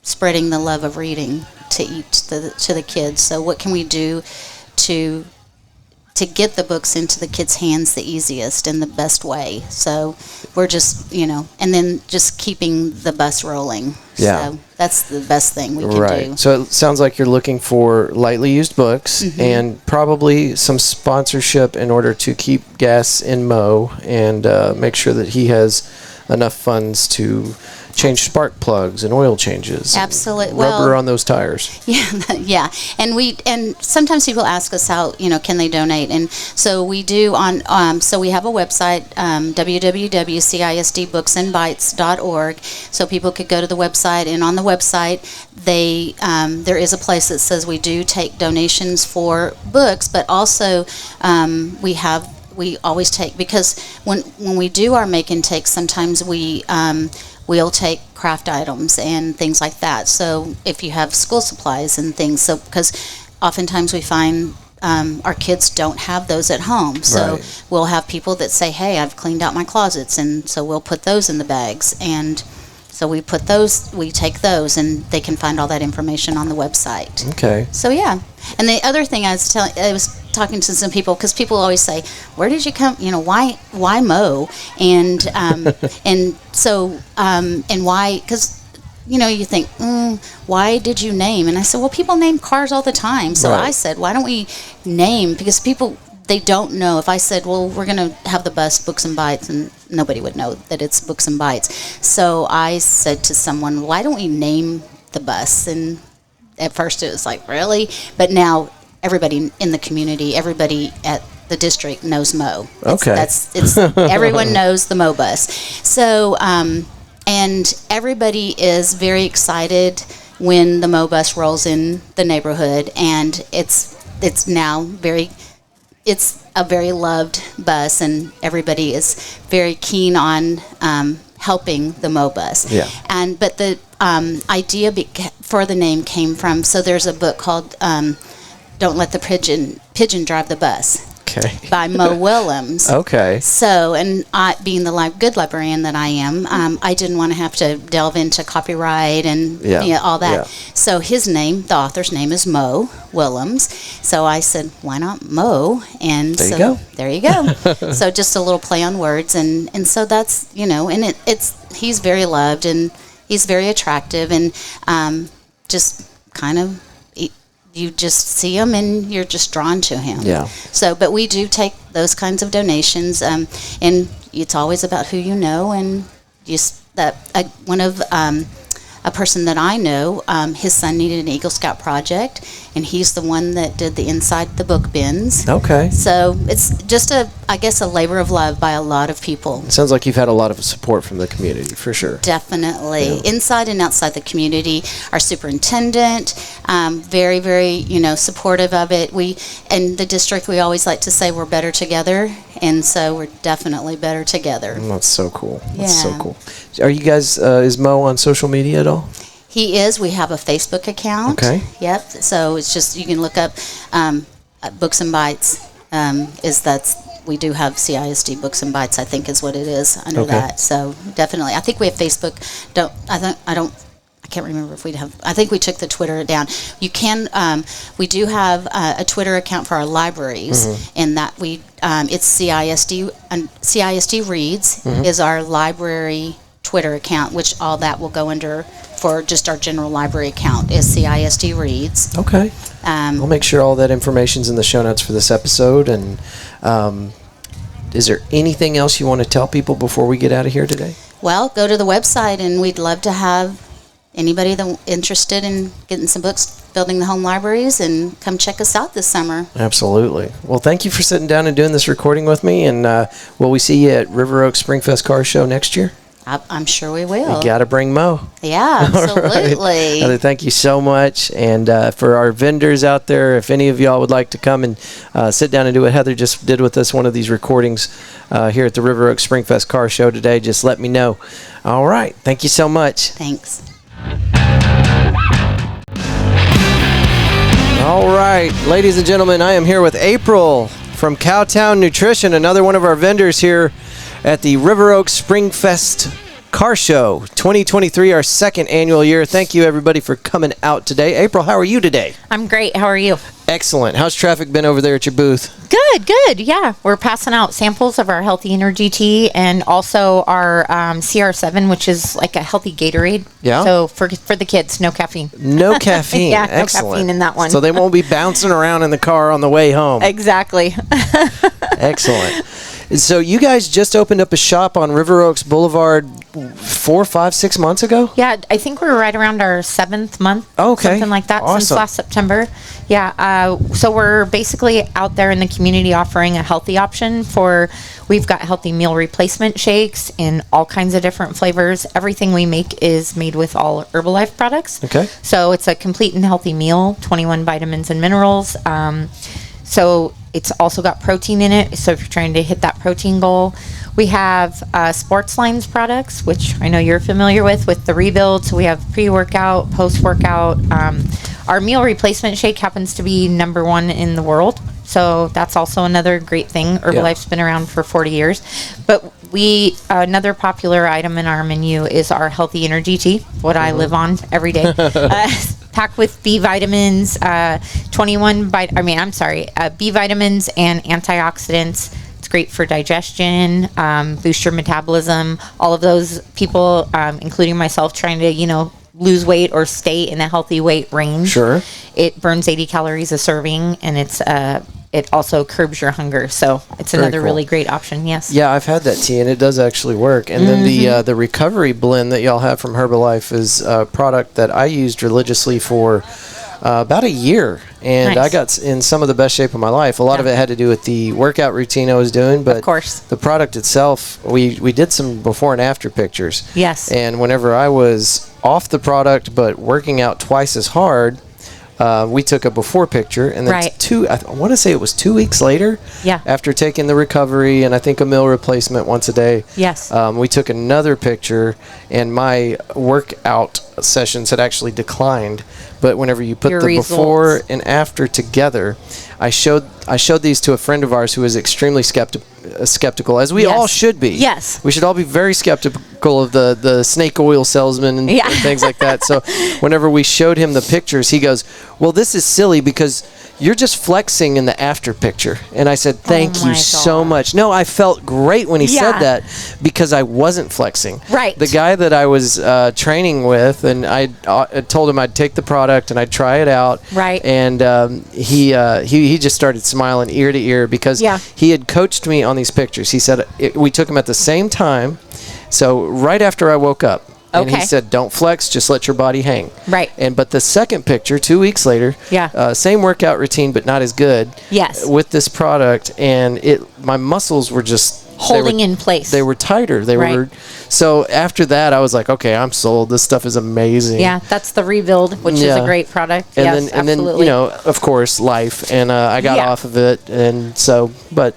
spreading the love of reading to the kids. So what can we do to get the books into the kids' hands the easiest and the best way? So we're just, and then just keeping the bus rolling. Yeah. So that's the best thing we can Right. do. So it sounds like you're looking for lightly used books and probably some sponsorship in order to keep gas in Mo and make sure that he has enough funds to change spark plugs and oil changes. Absolutely. Rubber on those tires. Yeah, yeah, and sometimes people ask us how can they donate, and so we do so we have a website, www.cisdbooksandbites.org, so people could go to the website, and on the website there is a place that says we do take donations for books, but also we always take, because when we do our make and take, sometimes we'll take craft items and things like that. So if you have school supplies and things, so because oftentimes we find our kids don't have those at home. So Right. we'll have people that say, hey, I've cleaned out my closets, and so we'll put those in the bags. And so we take those, and they can find all that information on the website. Okay. So yeah, and the other thing I was talking to some people, because people always say, where did you come, why Mo, and and so and why, because you think, why did you name? And I said, well, people name cars all the time. So Right. I said, why don't we name, because people, they don't know. If I said, well, we're going to have the bus Books and Bites, and nobody would know that it's Books and Bites. So I said to someone, why don't we name the bus? And at first it was like, really? But now everybody in the community, everybody at the district knows Mo. Okay. It's everyone knows the Mo bus. So, and everybody is very excited when the Mo bus rolls in the neighborhood, and it's now it's a very loved bus, and everybody is very keen on helping the Mo bus. Yeah. But the idea for the name came from, so there's a book called Don't Let the Pigeon Drive the Bus. Okay. By Mo Willems. Okay. So, and I, being the good librarian that I am, I didn't want to have to delve into copyright and all that. Yeah. So his name, the author's name, is Mo Willems. So I said, why not Mo? And There you so go. there you go. So just a little play on words, and so that's and he's very loved, and he's very attractive, and just kind of. You just see him and you're just drawn to him. Yeah. So, but we do take those kinds of donations, and it's always about who you know, and just that one of a person that I know, his son needed an Eagle Scout project, and he's the one that did the inside the book bins. Okay. So it's just a labor of love by a lot of people. It sounds like you've had a lot of support from the community, for sure. Definitely. Inside and outside the community. Our superintendent, very, very, supportive of it. In the district, we always like to say we're better together, and so we're definitely better together. That's so cool. That's so Yeah. cool. Are you guys, is Mo on social media at all? He is. We have a Facebook account. Okay. Yep. So it's just, you can look up Books and Bites. That's we do have CISD Books and Bites, I think is what it is under Okay. that. So definitely. I think we have Facebook. I can't remember if we have. I think we took the Twitter down. You can. We do have a Twitter account for our libraries, and that it's CISD and CISD Reads is our library Twitter account, which all that will go under for just our general library account is CISD Reads. Okay. We'll make sure all that information's in the show notes for this episode. And is there anything else you want to tell people before we get out of here today? Well, go to the website, and we'd love to have anybody that's interested in getting some books, building the home libraries, and come check us out this summer. Absolutely. Well, thank you for sitting down and doing this recording with me. And will we see you at River Oaks Springfest Car Show next year? I'm sure we will. You got to bring Mo. Yeah, absolutely. Heather, thank you so much. And for our vendors out there, if any of y'all would like to come and sit down and do what Heather just did with us, one of these recordings here at the River Oaks Springfest Car Show today, just let me know. All right. Thank you so much. Thanks. All right, ladies and gentlemen, I am here with April from Cowtown Nutrition, another one of our vendors here at the River Oaks Springfest Car Show 2023, our second annual year. Thank you, everybody, for coming out today. April, how are you today? I'm great. How are you? Excellent. How's traffic been over there at your booth? Good. Yeah. We're passing out samples of our Healthy Energy Tea and also our CR7, which is like a healthy Gatorade. Yeah. So for the kids, no caffeine. No caffeine. Yeah, Excellent. no caffeine in that one. So they won't be bouncing around in the car on the way home. Exactly. Excellent. So you guys just opened up a shop on River Oaks Boulevard 4, 5, 6 months ago? Yeah, I think we're right around our 7th month. Okay. Something like that. Awesome. Since last September. Yeah. So we're basically out there in the community offering a healthy option we've got healthy meal replacement shakes in all kinds of different flavors. Everything we make is made with all Herbalife products. Okay. So it's a complete and healthy meal, 21 vitamins and minerals. So it's also got protein in it. So if you're trying to hit that protein goal, we have sports lines products, which I know you're familiar with the Rebuild. So we have pre-workout, post-workout. Our meal replacement shake happens to be #1 in the world. So that's also another great thing. Herbalife's been around for 40 years. But another popular item in our menu is our Healthy Energy Tea, what I live on every day. Packed with B vitamins, B vitamins and antioxidants. It's great for digestion, boost your metabolism. All of those people, including myself, trying to, lose weight or stay in a healthy weight range. Sure. It burns 80 calories a serving, and it also curbs your hunger. So it's another really great option. Yes. Yeah, I've had that tea, and it does actually work. And then the recovery blend that y'all have from Herbalife is a product that I used religiously for about a year, and I got in some of the best shape of my life. A lot of it had to do with the workout routine I was doing, but of course, the product itself, we did some before and after pictures. Yes. And whenever I was off the product but working out twice as hard, we took a before picture, and then I want to say it was 2 weeks later, after taking the recovery and I think a meal replacement once a day, we took another picture, and my workout sessions had actually declined. But whenever you put the before and after together, I showed these to a friend of ours who is extremely skeptical, as we all should be. Yes. We should all be very skeptical of the snake oil salesman and things like that. So whenever we showed him the pictures, he goes, "Well, this is silly because you're just flexing in the after picture." And I said, thank you so much. No, I felt great when he said that because I wasn't flexing. Right. The guy that I was training with, and I told him I'd take the product and I'd try it out. Right. And he just started smiling ear to ear because he had coached me on these pictures. He said we took them at the same time. So right after I woke up. And he said, don't flex, just let your body hang. Right. But the second picture, 2 weeks later, same workout routine, but not as good. Yes. With this product, and my muscles were just holding in place. They were tighter. They were. So after that, I was like, okay, I'm sold. This stuff is amazing. Yeah, that's the Rebuild, which is a great product. And then of course, life, and I got off of it, and so, but.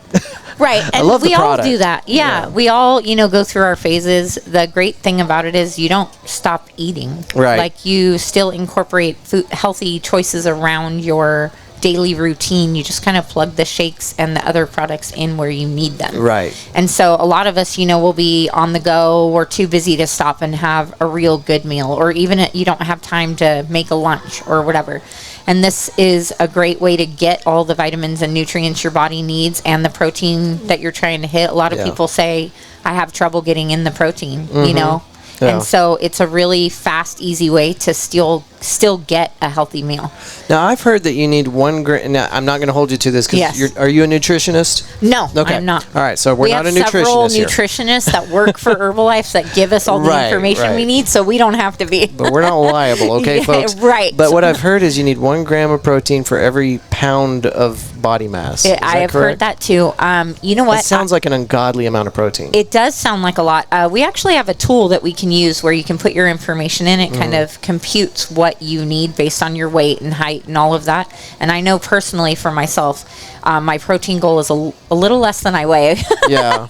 Right, and I love we the all product. do that. Yeah, we all, go through our phases. The great thing about it is you don't stop eating. Right. Like you still incorporate healthy choices around your daily routine. You just kind of plug the shakes and the other products in where you need them. Right. And so a lot of us, will be on the go. We're too busy to stop and have a real good meal, or even you don't have time to make a lunch or whatever. And this is a great way to get all the vitamins and nutrients your body needs and the protein that you're trying to hit. A lot of people say, I have trouble getting in the protein, Yeah. And so it's a really fast, easy way to still get a healthy meal. Now, I've heard that you need 1 gram. Now, I'm not going to hold you to this because are you a nutritionist? No, Okay. I'm not. All right, so we're not a nutritionist We have several here. nutritionists that work for Herbalife that give us all the Right, information we right. need, so we don't have to be. But we're not liable, okay, Yeah, folks? right. But what I've heard is you need 1 gram of protein for every pound of body mass. Is I have correct? heard that too. You know what? It sounds like an ungodly amount of protein. It does sound like a lot. We actually have a tool that we can use where you can put your information in. It kind of computes what you need based on your weight and height and all of that. And I know personally for myself, my protein goal is a little less than I weigh. Yeah.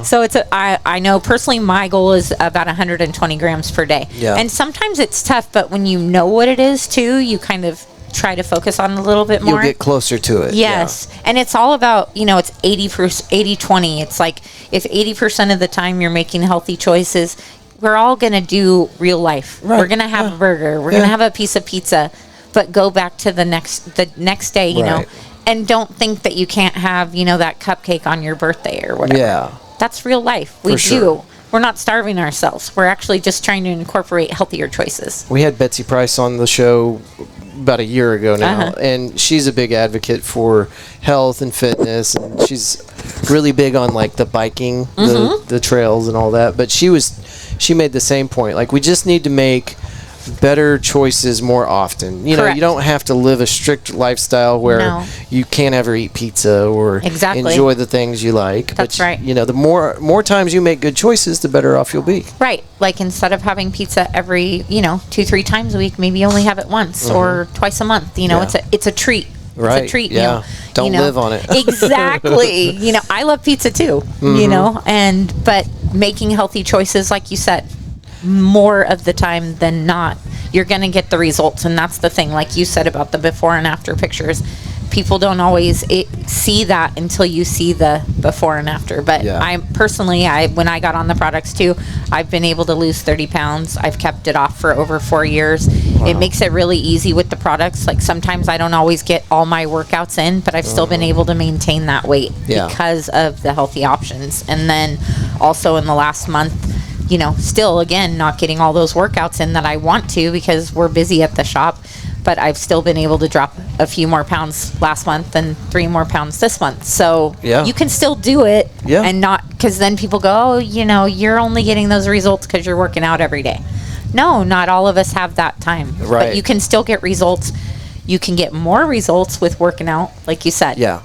So I know personally my goal is about 120 grams per day. Yeah. And sometimes it's tough, but when you know what it is too, you kind of try to focus on it a little bit more. You'll get closer to it. Yes. And it's all about, it's 80-20. It's like if 80% of the time you're making healthy choices, we're all going to do real life. Right. We're going to have a burger. We're going to have a piece of pizza, but go back to the next day, you know, Right. and don't think that you can't have, that cupcake on your birthday or whatever. Yeah. That's real life. We For do. sure. We're not starving ourselves. We're actually just trying to incorporate healthier choices. We had Betsy Price on the show about a year ago now, and she's a big advocate for health and fitness, and she's really big on like the biking, the trails and all that. But she made the same point. Like, we just need to make better choices more often. Correct. You don't have to live a strict lifestyle where No. you can't ever eat pizza or Exactly. enjoy the things you like. That's but, right. The more times you make good choices, the better off you'll be. Right. Like instead of having pizza every, 2-3 times a week, maybe you only have it once or twice a month. Yeah. It's a treat. Right. It's a treat Yeah. meal. Don't live on it. Exactly. I love pizza too, but making healthy choices, like you said, more of the time than not, you're going to get the results. And that's the thing, like you said about the before and after pictures. People don't always see that until you see the before and after. But Yeah. when I got on the products too, I've been able to lose 30 pounds. I've kept it off for over 4 years. It makes it really easy with the products. Like sometimes I don't always get all my workouts in, but I've still been able to maintain that weight because of the healthy options. And then also in the last month, still again, not getting all those workouts in that I want to because we're busy at the shop. But I've still been able to drop a few more pounds last month and 3 more pounds this month. So you can still do it and not, because then people go, you're only getting those results because you're working out every day. No, not all of us have that time. Right. But you can still get results. You can get more results with working out, like you said. Yeah.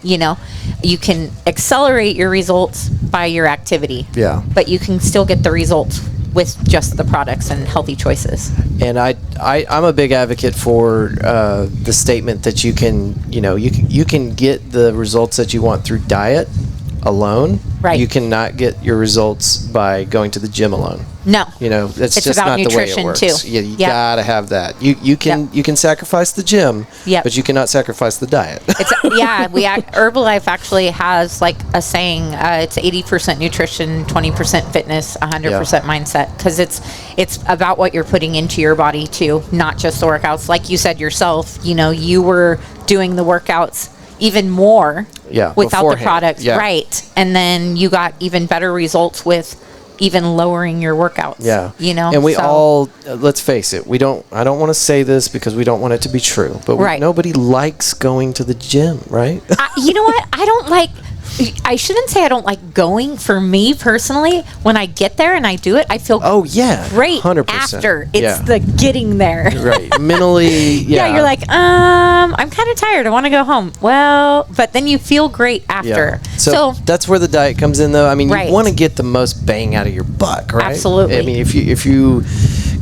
You can accelerate your results by your activity. Yeah. But you can still get the results with just the products and healthy choices. And I'm a big advocate for the statement that you can get the results that you want through diet alone. Right. You cannot get your results by going to the gym alone. No. That's It's just about not the way it nutrition, works. too. Yeah, you Yep. gotta have that. You can sacrifice the gym, but you cannot sacrifice the diet. Herbalife actually has like a saying. It's 80% nutrition, 20% fitness, 100% mindset, because it's about what you're putting into your body too, not just the workouts. Like you said yourself, you were doing the workouts even more without the beforehand. products, right? And then you got even better results with even lowering your workouts. Yeah. And And we all, let's face it, I don't want to say this because we don't want it to be true, but nobody likes going to the gym, right? You know what? I shouldn't say I don't like going. For me personally, when I get there and I do it, I feel great 100%. after. It's the getting there. Right. Mentally, you're like, I'm kind of tired. I want to go home. Well, but then you feel great after. Yeah. So that's where the diet comes in, though. I mean, you want to get the most bang out of your buck, right? Absolutely. I mean, if you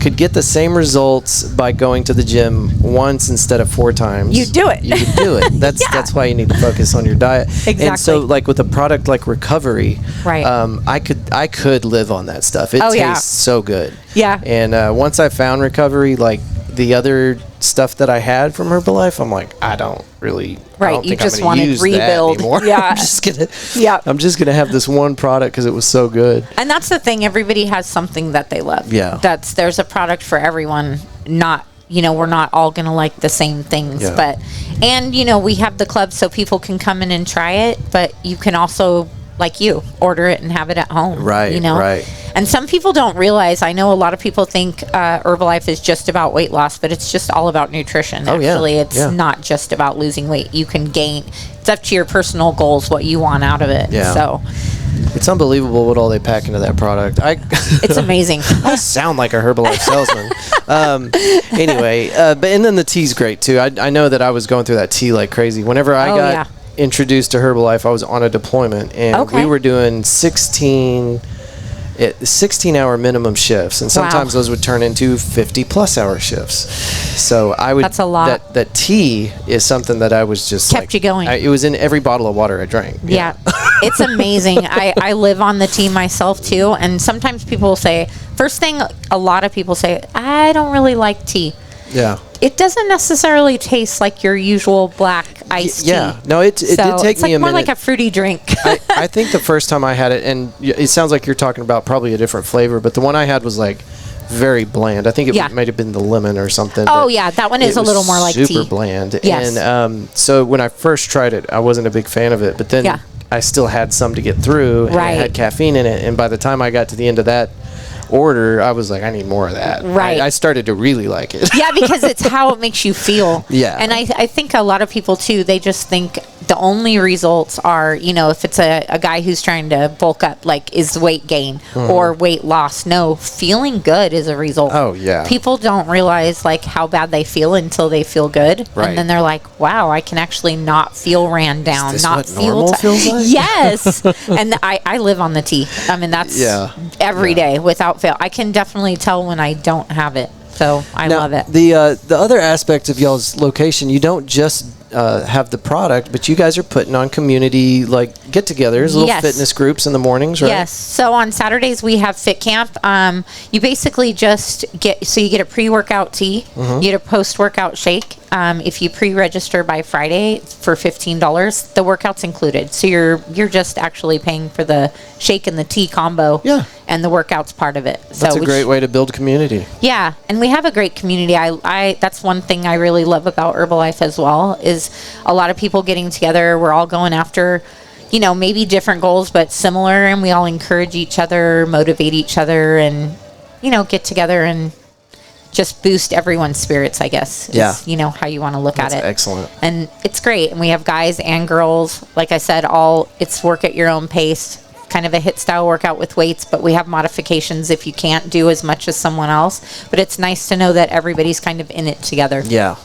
could get the same results by going to the gym once instead of 4 times, you do it. You could do it. That's why you need to focus on your diet. Exactly. And so, like with a product like Recovery, right? I could live on that stuff. It tastes so good. Yeah. And once I found Recovery, like the other stuff that I had from Herbalife, I'm like, I don't Right, you think just I'm gonna wanted use rebuild. that anymore. Yeah. I'm just gonna have this one product because it was so good. And that's the thing. Everybody has something that they love. Yeah. There's a product for everyone. Not, we're not all going to like the same things, Yeah. and we have the club so people can come in and try it, but you can also, like order it and have it at home. Right, right. And some people don't realize, I know a lot of people think Herbalife is just about weight loss, but it's just all about nutrition. Oh, yeah. Actually, it's Yeah. not just about losing weight. You can gain, it's up to your personal goals, what you want out of it. Yeah. So It's unbelievable what all they pack into that product. it's amazing. I sound like a Herbalife salesman. Anyway, and then the tea's great too. I know that I was going through that tea like crazy. Whenever I got introduced to Herbalife, I was on a deployment, and we were doing 16-hour minimum shifts, and sometimes those would turn into 50+ hour shifts. So That's a lot. That tea is something that I was just Kept you going. It was in every bottle of water I drank. Yeah. It's amazing. I live on the tea myself too, and sometimes people will say, first thing a lot of people say, I don't really like tea. Yeah. It doesn't necessarily taste like your usual black iced tea. Yeah. No, it did take it's me a more minute. like a fruity drink. I think the first time I had it, and it sounds like you're talking about probably a different flavor, but the one I had was like very bland. I think it might have been the lemon or something. Oh yeah, that one is a little more like tea. Super bland. Yes. And so when I first tried it, I wasn't a big fan of it, but then I still had some to get through, and it had caffeine in it, and by the time I got to the end of that order, I was like, I need more of that. Right. I started to really like it. Yeah, because it's how it makes you feel. Yeah. And I think a lot of people too, they just think the only results are, if it's a guy who's trying to bulk up, like is weight gain or weight loss. No, feeling good is a result. Oh, yeah. People don't realize like how bad they feel until they feel good. Right. And then they're like, wow, I can actually not feel ran down. Is this not what feel normal feels like? Yes. And I live on the tea. I mean, that's every day without fail. I can definitely tell when I don't have it. So I love it. The other aspect of y'all's location, you don't just have the product, but you guys are putting on community like get-togethers, little fitness groups in the mornings, right? Yes. So on Saturdays we have Fit Camp. You basically just you get a pre-workout tea, you get a post-workout shake. If you pre-register by Friday for $15, the workout's included. So you're just actually paying for the shake and the tea combo. Yeah. And the workout's part of it. That's a great way to build community. Yeah, and we have a great community. I that's one thing I really love about Herbalife as well, is a lot of people getting together. We're all going after, maybe different goals, but similar, and we all encourage each other, motivate each other, and, get together and just boost everyone's spirits, I guess. Is, how you want to look at it. Excellent. And it's great. And we have guys and girls. Like I said, it's work at your own pace. Kind of a HIIT style workout with weights, but we have modifications if you can't do as much as someone else. But it's nice to know that everybody's kind of in it together. Yeah,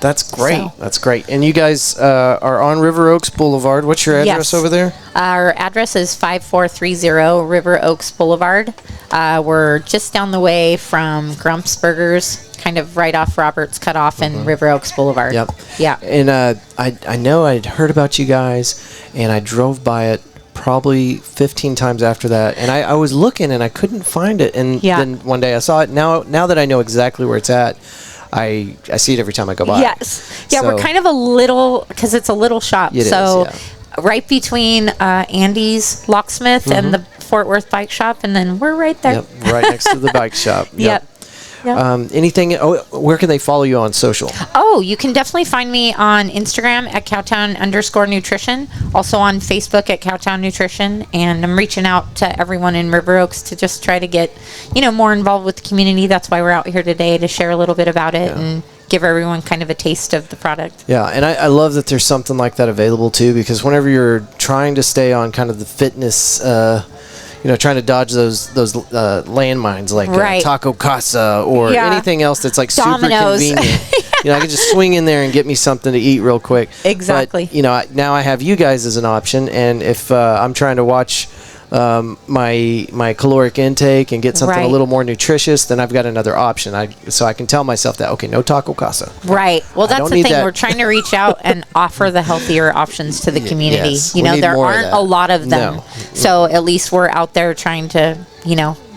that's great. So. That's great. And you guys are on River Oaks Blvd. What's your address over there? Our address is 5430 River Oaks Boulevard. We're just down the way from Grump's Burgers, kind of right off Roberts Cutoff and River Oaks Boulevard. Yep. Yeah. And I know I'd heard about you guys, and I drove by it probably 15 times after that, and I was looking and I couldn't find it, and then one day I saw it. Now that I know exactly where it's at, I see it every time I go by. Yes. Yeah, we're kind of a little, because it's a little shop. Right between Andy's Locksmith and the Fort Worth Bike Shop, and then we're right there. Yep, right next to the bike shop. Yep. Where can they follow you on social? Oh, you can definitely find me on Instagram at Cowtown_Nutrition. Also on Facebook at Cowtown Nutrition. And I'm reaching out to everyone in River Oaks to just try to get, more involved with the community. That's why we're out here today, to share a little bit about it and give everyone kind of a taste of the product. Yeah, and I love that there's something like that available too, because whenever you're trying to stay on kind of the fitness trying to dodge those landmines like Taco Casa or anything else that's like Domino's. Super convenient. I can just swing in there and get me something to eat real quick. Exactly. But, now I have you guys as an option, and if I'm trying to watch my caloric intake and get something a little more nutritious, then I've got another option. So I can tell myself that, okay, no Taco Casa. Right. Well, that's the thing. We're trying to reach out and offer the healthier options to the community. Yes, there aren't a lot of them. No. So at least we're out there trying to,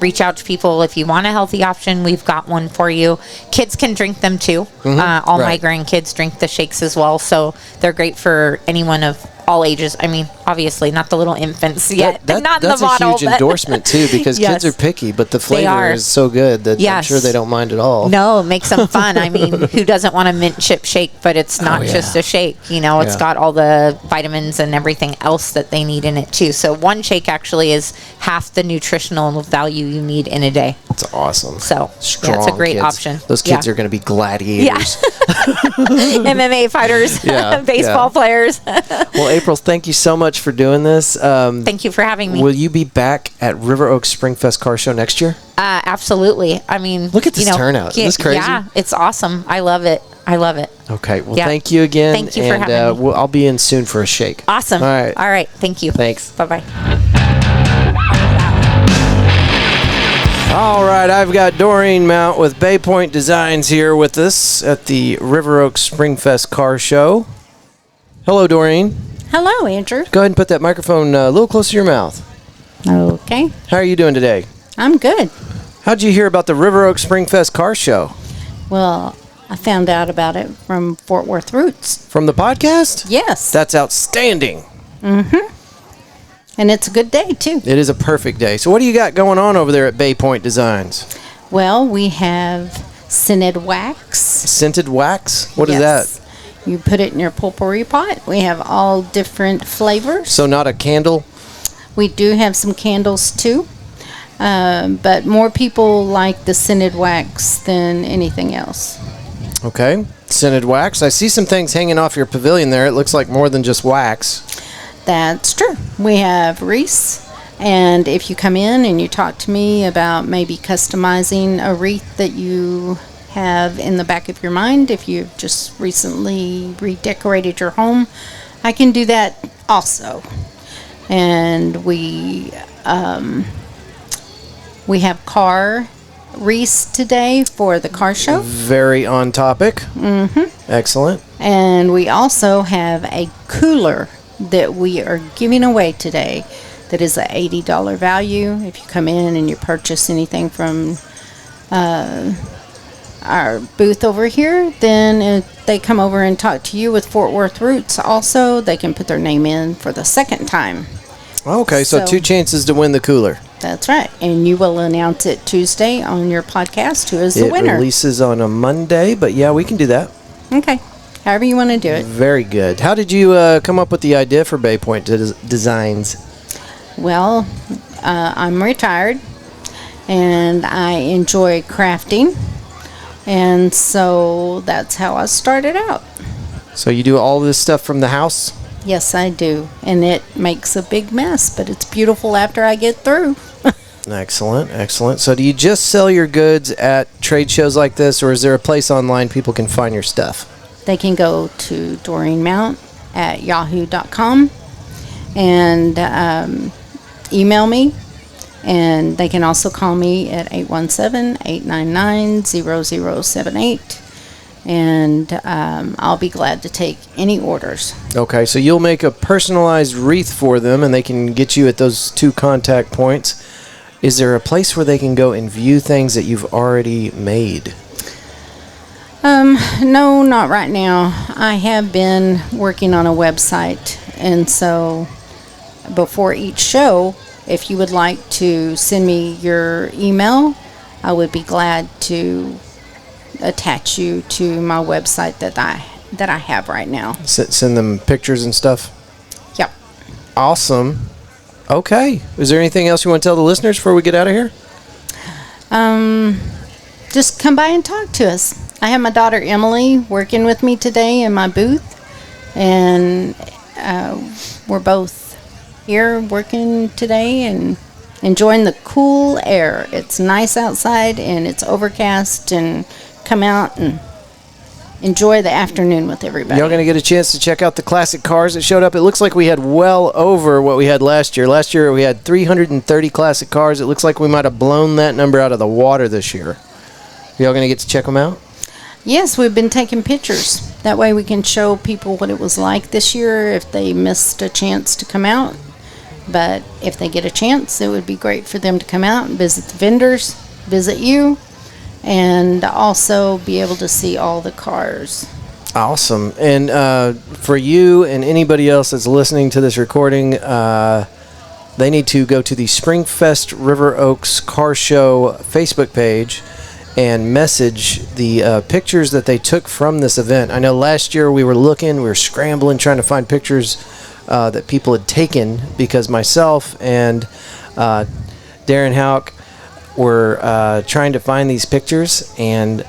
reach out to people if you want a healthy option. We've got one for you. Kids can drink them too. All my grandkids drink the shakes as well, so they're great for anyone of all ages. I mean, obviously not the little infants yet. Not in the bottle. That's a huge endorsement too, because kids are picky, but the flavor is so good that I'm sure they don't mind at all. No, it makes them fun. I mean, who doesn't want a mint chip shake? But it's not just a shake. It's got all the vitamins and everything else that they need in it too. So one shake actually is half the nutritional value you need in a day. It's awesome. So it's a great option. Those kids are going to be gladiators. MMA fighters, baseball players. Well, April, thank you so much for doing this. Thank you for having me. Will you be back at River Oaks Springfest Car Show next year? Absolutely. I mean, look at this turnout. Isn't this crazy? Yeah, it's awesome. I love it. Okay. Well, thank you again. Thank you for having me. I'll be in soon for a shake. Awesome. All right. Thank you. Thanks. Bye-bye. All right, I've got Doreen Mount with Bay Point Designs here with us at the River Oaks Springfest Car Show. Hello, Doreen. Hello, Andrew. Go ahead and put that microphone a little closer to your mouth. Okay. How are you doing today? I'm good. How'd you hear about the River Oaks Springfest Car Show? Well, I found out about it from Fort Worth Roots. From the podcast? Yes. That's outstanding. Mm-hmm. And it's a good day, too. It is a perfect day. So what do you got going on over there at Bay Point Designs? Well, we have scented wax. Scented wax? What is that? You put it in your potpourri pot. We have all different flavors. So not a candle? We do have some candles, too. But more people like the scented wax than anything else. Okay. Scented wax. I see some things hanging off your pavilion there. It looks like more than just wax. That's true. We have wreaths, and if you come in and you talk to me about maybe customizing a wreath that you have in the back of your mind, if you've just recently redecorated your home, I can do that also. And we have car wreaths today for the car show. Very on topic. Mm-hmm. Excellent. And we also have a cooler that we are giving away today that is a $80 value. If you come in and you purchase anything from our booth over here, then if they come over and talk to you with Fort Worth Roots also, they can put their name in for the second time. Okay, so 2 chances to win the cooler. That's right. And you will announce it Tuesday on your podcast who is the winner. It releases on a Monday, but yeah, we can do that. Okay. However you want to do it. Very good. How did you come up with the idea for Bay Point Designs? Well, I'm retired, and I enjoy crafting, and so that's how I started out. So you do all this stuff from the house? Yes, I do, and it makes a big mess, but it's beautiful after I get through. Excellent, excellent. So do you just sell your goods at trade shows like this, or is there a place online people can find your stuff? They can go to Doreen Mount at yahoo.com and email me. And they can also call me at 817-899-0078. And I'll be glad to take any orders. Okay, so you'll make a personalized wreath for them, and they can get you at those 2 contact points. Is there a place where they can go and view things that you've already made? No, not right now. I have been working on a website, and so before each show, if you would like to send me your email, I would be glad to attach you to my website that I have right now. Send them pictures and stuff? Yep. Awesome. Okay. Is there anything else you want to tell the listeners before we get out of here? Just come by and talk to us. I have my daughter Emily working with me today in my booth, and we're both here working today and enjoying the cool air. It's nice outside and it's overcast, and come out and enjoy the afternoon with everybody. Y'all going to get a chance to check out the classic cars that showed up. It looks like we had well over what we had last year. Last year we had 330 classic cars. It looks like we might have blown that number out of the water this year. Y'all going to get to check them out? Yes, we've been taking pictures. That way we can show people what it was like this year if they missed a chance to come out. But if they get a chance, it would be great for them to come out and visit the vendors, visit you, and also be able to see all the cars. Awesome. And for you and anybody else that's listening to this recording, they need to go to the Springfest River Oaks Car Show Facebook page and message the pictures that they took from this event. I know last year we were scrambling trying to find pictures that people had taken, because myself and Darren Houck were trying to find these pictures, and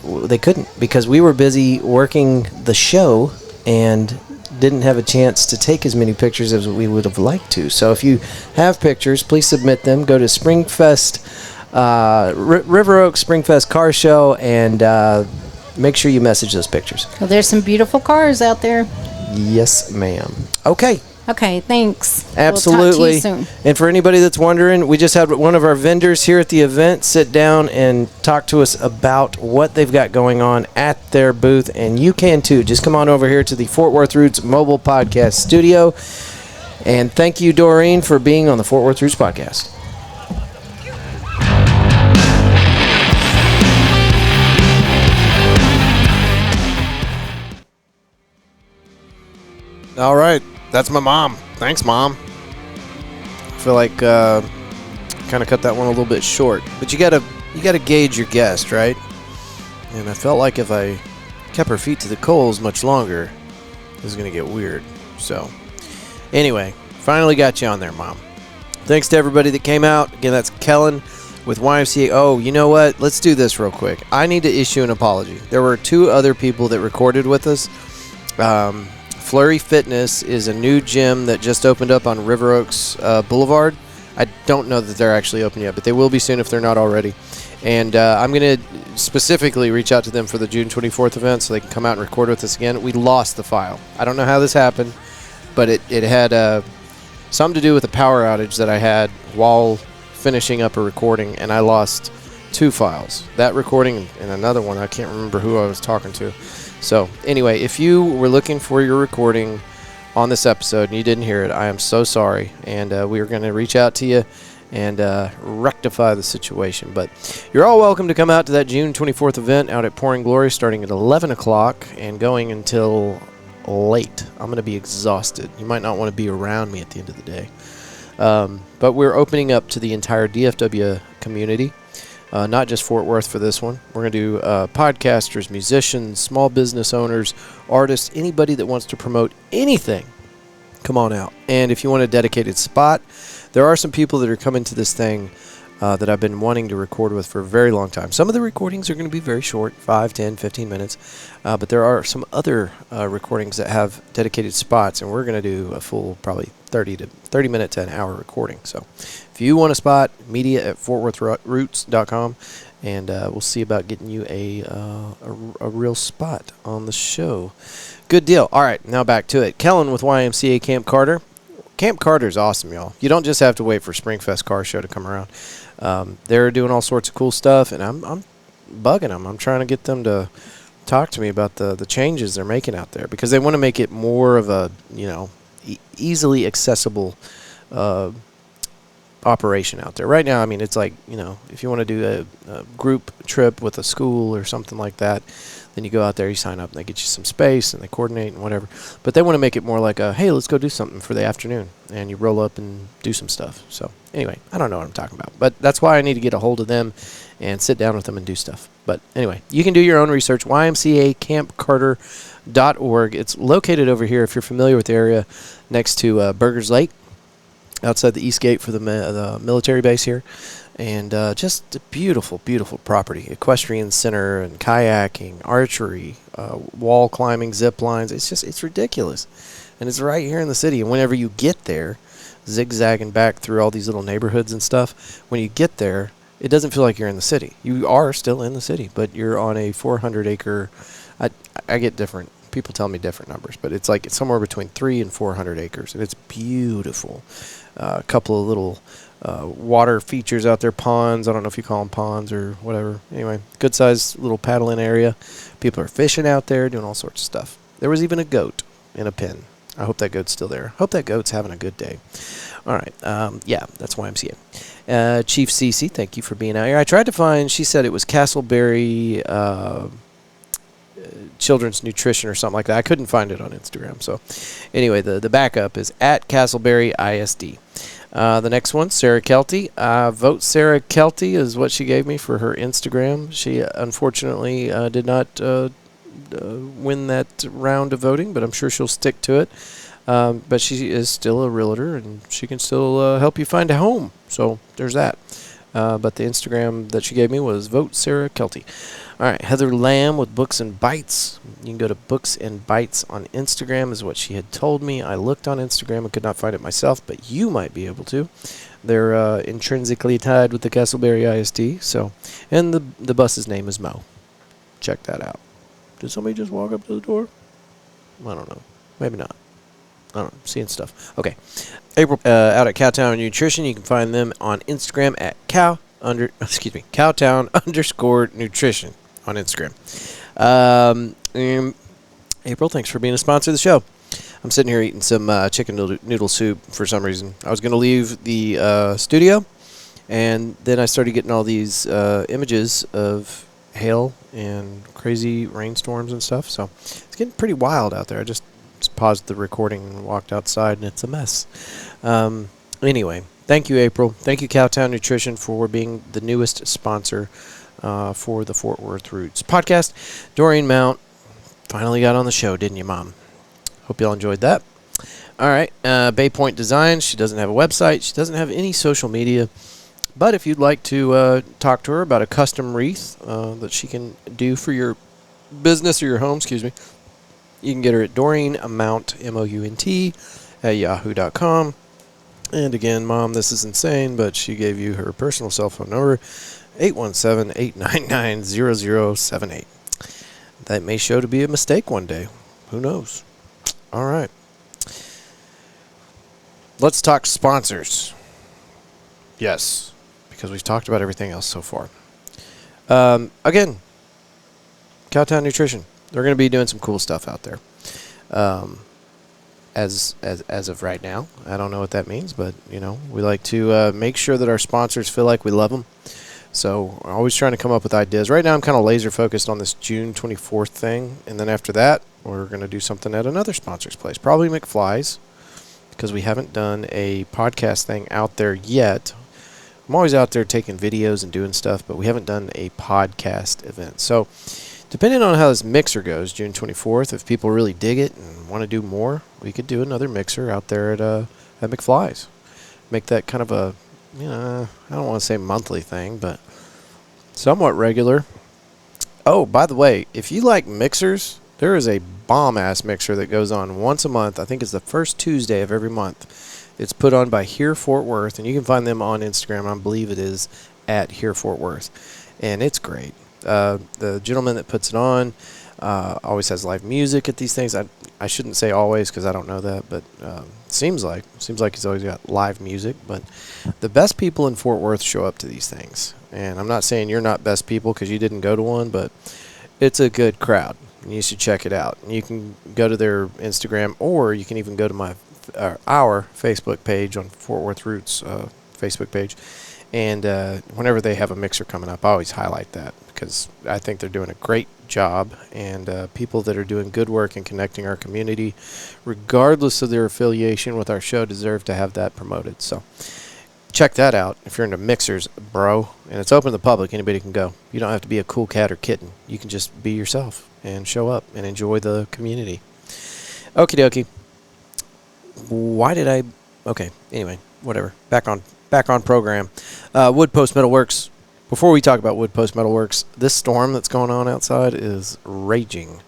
they couldn't, because we were busy working the show and didn't have a chance to take as many pictures as we would have liked to. So if you have pictures, please submit them. Go to Springfest, River Oaks Springfest Car Show, and make sure you message those pictures. Well, there's some beautiful cars out there. Yes, ma'am. Okay. Okay, thanks. Absolutely. We'll talk to you soon. And for anybody that's wondering, we just had one of our vendors here at the event sit down and talk to us about what they've got going on at their booth, and you can too. Just come on over here to the Fort Worth Roots Mobile Podcast Studio. And thank you, Doreen, for being on the Fort Worth Roots Podcast. All right. That's my mom. Thanks, Mom. I feel like kind of cut that one a little bit short. But you gotta gauge your guest, right? And I felt like if I kept her feet to the coals much longer, this is going to get weird. So, anyway, finally got you on there, Mom. Thanks to everybody that came out. Again, that's Kellen with YMCA. Oh, you know what? Let's do this real quick. I need to issue an apology. There were 2 other people that recorded with us. Flurry Fitness is a new gym that just opened up on River Oaks Boulevard. I don't know that they're actually open yet, but they will be soon if they're not already. And I'm going to specifically reach out to them for the June 24th event so they can come out and record with us again. We lost the file. I don't know how this happened, but it had something to do with a power outage that I had while finishing up a recording, and I lost 2 files. That recording and another one. I can't remember who I was talking to. So, anyway, if you were looking for your recording on this episode and you didn't hear it, I am so sorry. And we are going to reach out to you and rectify the situation. But you're all welcome to come out to that June 24th event out at Pouring Glory starting at 11 o'clock and going until late. I'm going to be exhausted. You might not want to be around me at the end of the day. But we're opening up to the entire DFW community. Not just Fort Worth for this one. We're going to do podcasters, musicians, small business owners, artists, anybody that wants to promote anything. Come on out. And if you want a dedicated spot, there are some people that are coming to this thing that I've been wanting to record with for a very long time. Some of the recordings are going to be very short, 5, 10, 15 minutes. But there are some other recordings that have dedicated spots, and we're going to do a full probably 30 minute to an hour recording. So if you want a spot, media at fortworthroots.com, and we'll see about getting you a real spot on the show. Good deal. All right, now back to it. Kellen with YMCA Camp Carter. Camp Carter's awesome, y'all. You don't just have to wait for Springfest Car Show to come around. They're doing all sorts of cool stuff, and I'm bugging them. I'm trying to get them to talk to me about the changes they're making out there, because they want to make it more of a, easily accessible operation out there. Right now, I mean, it's like, if you want to do a group trip with a school or something like that, then you go out there, you sign up, and they get you some space, and they coordinate and whatever. But they want to make it more like a, hey, let's go do something for the afternoon, and you roll up and do some stuff. So anyway, I don't know what I'm talking about, but that's why I need to get a hold of them and sit down with them and do stuff. But anyway, you can do your own research, ymcacampcarter.org. It's located over here, if you're familiar with the area, next to Burgers Lake, outside the east gate for the military base here. And just a beautiful, beautiful property. Equestrian center and kayaking, archery, wall climbing, zip lines. It's ridiculous. And it's right here in the city. And whenever you get there, zigzagging back through all these little neighborhoods and stuff, when you get there, it doesn't feel like you're in the city. You are still in the city, but you're on a 400-acre. I get different. People tell me different numbers, but it's like it's somewhere between 300 and 400 acres, and it's beautiful. A couple of little water features out there, ponds. I don't know if you call them ponds or whatever. Anyway, good-sized little paddling area. People are fishing out there, doing all sorts of stuff. There was even a goat in a pen. I hope that goat's still there. Hope that goat's having a good day. All right. Yeah, that's YMCA. Chief Cece, thank you for being out here. I tried to find, she said it was Castleberry Children's Nutrition or something like that. I couldn't find it on Instagram. So anyway, the backup is at Castleberry ISD. The next one, Sarah Kelty. Vote Sarah Kelty is what she gave me for her Instagram. She unfortunately did not win that round of voting, but I'm sure she'll stick to it. But she is still a realtor, and she can still help you find a home. So there's that. But the Instagram that she gave me was Vote Sarah Kelty. All right, Heather Lamb with Books and Bites. You can go to Books and Bites on Instagram is what she had told me. I looked on Instagram and could not find it myself, but you might be able to. They're intrinsically tied with the Castleberry ISD. So, and the bus's name is Mo. Check that out. Did somebody just walk up to the door? I don't know. Maybe not. I don't know. Seeing stuff. Okay. April out at Cowtown Nutrition. You can find them on Instagram at Cowtown_nutrition on Instagram. April, thanks for being a sponsor of the show. I'm sitting here eating some chicken noodle soup for some reason. I was going to leave the studio, and then I started getting all these images of hail and crazy rainstorms and stuff. So it's getting pretty wild out there. I just paused the recording and walked outside, and it's a mess. Anyway, thank you, April. Thank you, Cowtown Nutrition, for being the newest sponsor for the Fort Worth Roots podcast. Doreen Mount finally got on the show, didn't you, Mom? Hope y'all enjoyed that. All right, Bay Point Design. She doesn't have a website. She doesn't have any social media. But if you'd like to talk to her about a custom wreath that she can do for your business or your home, you can get her at Doreen Mount, M-O-U-N-T, at yahoo.com. And again, Mom, this is insane, but she gave you her personal cell phone number, 817-899-0078. That may show to be a mistake one day. Who knows? All right. Let's talk sponsors. Yes, because we've talked about everything else so far. Again, Cowtown Nutrition. They're going to be doing some cool stuff out there. As of right now, I don't know what that means, but we like to make sure that our sponsors feel like we love them. So we're always trying to come up with ideas. Right now, I'm kind of laser focused on this June 24th thing, and then after that, we're going to do something at another sponsor's place, probably McFly's, because we haven't done a podcast thing out there yet. I'm always out there taking videos and doing stuff, but we haven't done a podcast event. So depending on how this mixer goes, June 24th, if people really dig it and want to do more, we could do another mixer out there at McFly's. Make that kind of a, I don't want to say monthly thing, but somewhat regular. Oh, by the way, if you like mixers, there is a bomb-ass mixer that goes on once a month. I think it's the first Tuesday of every month. It's put on by Here Fort Worth, and you can find them on Instagram. I believe it is at Here Fort Worth, and it's great. The gentleman that puts it on always has live music at these things. I shouldn't say always because I don't know that, but seems like he's always got live music. But the best people in Fort Worth show up to these things, and I'm not saying you're not best people because you didn't go to one, but it's a good crowd. You should check it out. You can go to their Instagram, or you can even go to our Facebook page on Fort Worth Roots Facebook page. And whenever they have a mixer coming up, I always highlight that because I think they're doing a great job. And people that are doing good work and connecting our community, regardless of their affiliation with our show, deserve to have that promoted. So check that out if you're into mixers, bro. And it's open to the public. Anybody can go. You don't have to be a cool cat or kitten. You can just be yourself and show up and enjoy the community. Okie dokie. Okay, anyway, whatever. Back on program. Wood Post Metalworks. Before we talk about Wood Post Metalworks, this storm that's going on outside is raging.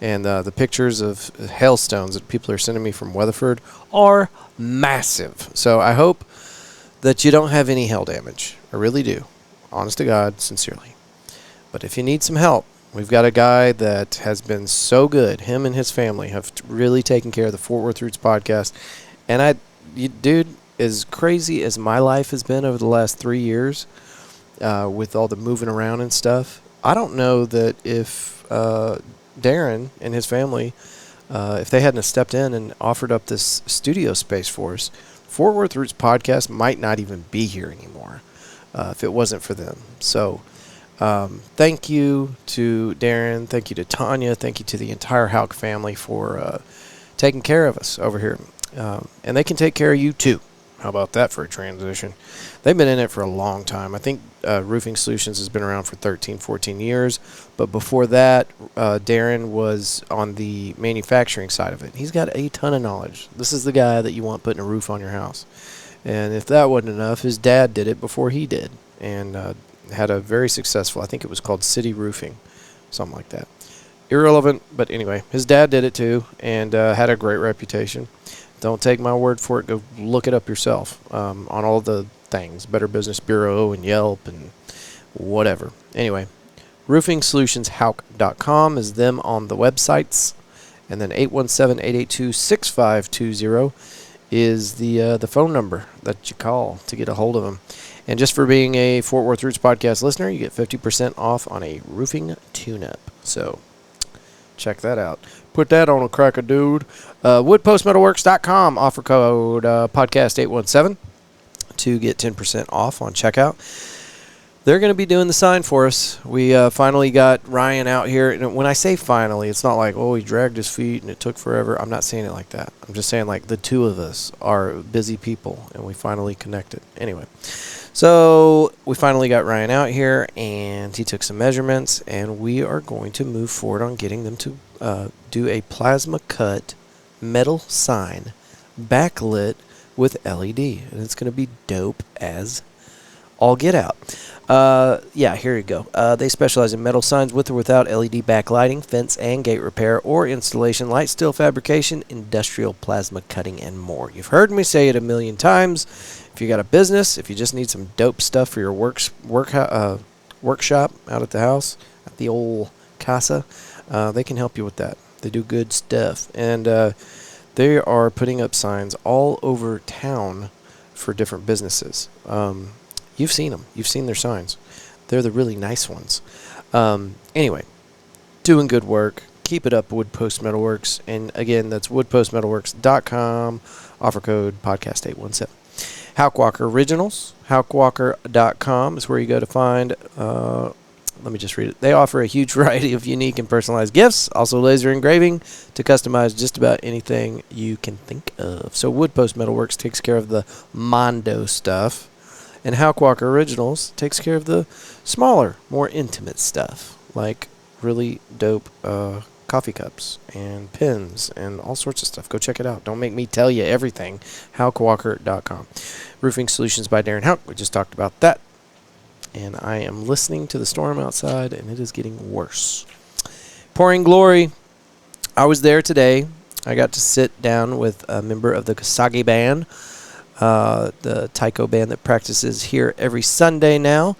And the pictures of hailstones that people are sending me from Weatherford are massive. So I hope that you don't have any hail damage. I really do. Honest to God, sincerely. But if you need some help, we've got a guy that has been so good. Him and his family have really taken care of the Fort Worth Roots podcast. And dude, as crazy as my life has been over the last 3 years, with all the moving around and stuff, I don't know that if Darren and his family if they hadn't have stepped in and offered up this studio space for us, Fort Worth Roots podcast might not even be here anymore if it wasn't for them. So thank you to Darren. Thank you to Tanya. Thank you to the entire Hauk family for taking care of us over here. And they can take care of you too. How about that for a transition? They've been in it for a long time. I think Roofing Solutions has been around for 13, 14 years. But before that, Darren was on the manufacturing side of it. He's got a ton of knowledge. This is the guy that you want putting a roof on your house. And if that wasn't enough, his dad did it before he did. And had a very successful, I think it was called City Roofing, something like that. Irrelevant, but anyway, his dad did it too and had a great reputation. Don't take my word for it. Go look it up yourself on all the things, Better Business Bureau and Yelp and whatever. Anyway, roofingsolutionshauk.com is them on the websites. And then 817-882-6520 is the phone number that you call to get a hold of them. And just for being a Fort Worth Roots podcast listener, you get 50% off on a roofing tune-up. So check that out. Put that on a cracker, dude. Woodpostmetalworks.com. Offer code podcast817 to get 10% off on checkout. They're going to be doing the sign for us. We finally got Ryan out here. And when I say finally, it's not like, oh, he dragged his feet and it took forever. I'm not saying it like that. I'm just saying like the two of us are busy people and we finally connected. Anyway, so we finally got Ryan out here and he took some measurements and we are going to move forward on getting them to do a plasma cut metal sign backlit with LED. And it's going to be dope as all get out. Yeah, here you go. They specialize in metal signs with or without LED backlighting, fence and gate repair or installation, light steel fabrication, industrial plasma cutting, and more. You've heard me say it a million times. If you got a business, if you just need some dope stuff for your workshop out at the house, at the old casa, they can help you with that. They do good stuff. And they are putting up signs all over town for different businesses. You've seen them. You've seen their signs. They're the really nice ones. Anyway, doing good work. Keep it up, Wood Post Metalworks. And again, that's woodpostmetalworks.com. Offer code podcast817. Hauk Walker Originals. HaukWalker.com is where you go to find... let me just read it. They offer a huge variety of unique and personalized gifts, also laser engraving to customize just about anything you can think of. So Wood Post Metalworks takes care of the Mondo stuff, and Hauk Walker Originals takes care of the smaller, more intimate stuff, like really dope coffee cups and pins and all sorts of stuff. Go check it out. Don't make me tell you everything. HaukWalker.com. Roofing Solutions by Darren Hauk. We just talked about that. And I am listening to the storm outside, and it is getting worse. Pouring Glory. I was there today. I got to sit down with a member of the Kasagi Band, the taiko band that practices here every Sunday now.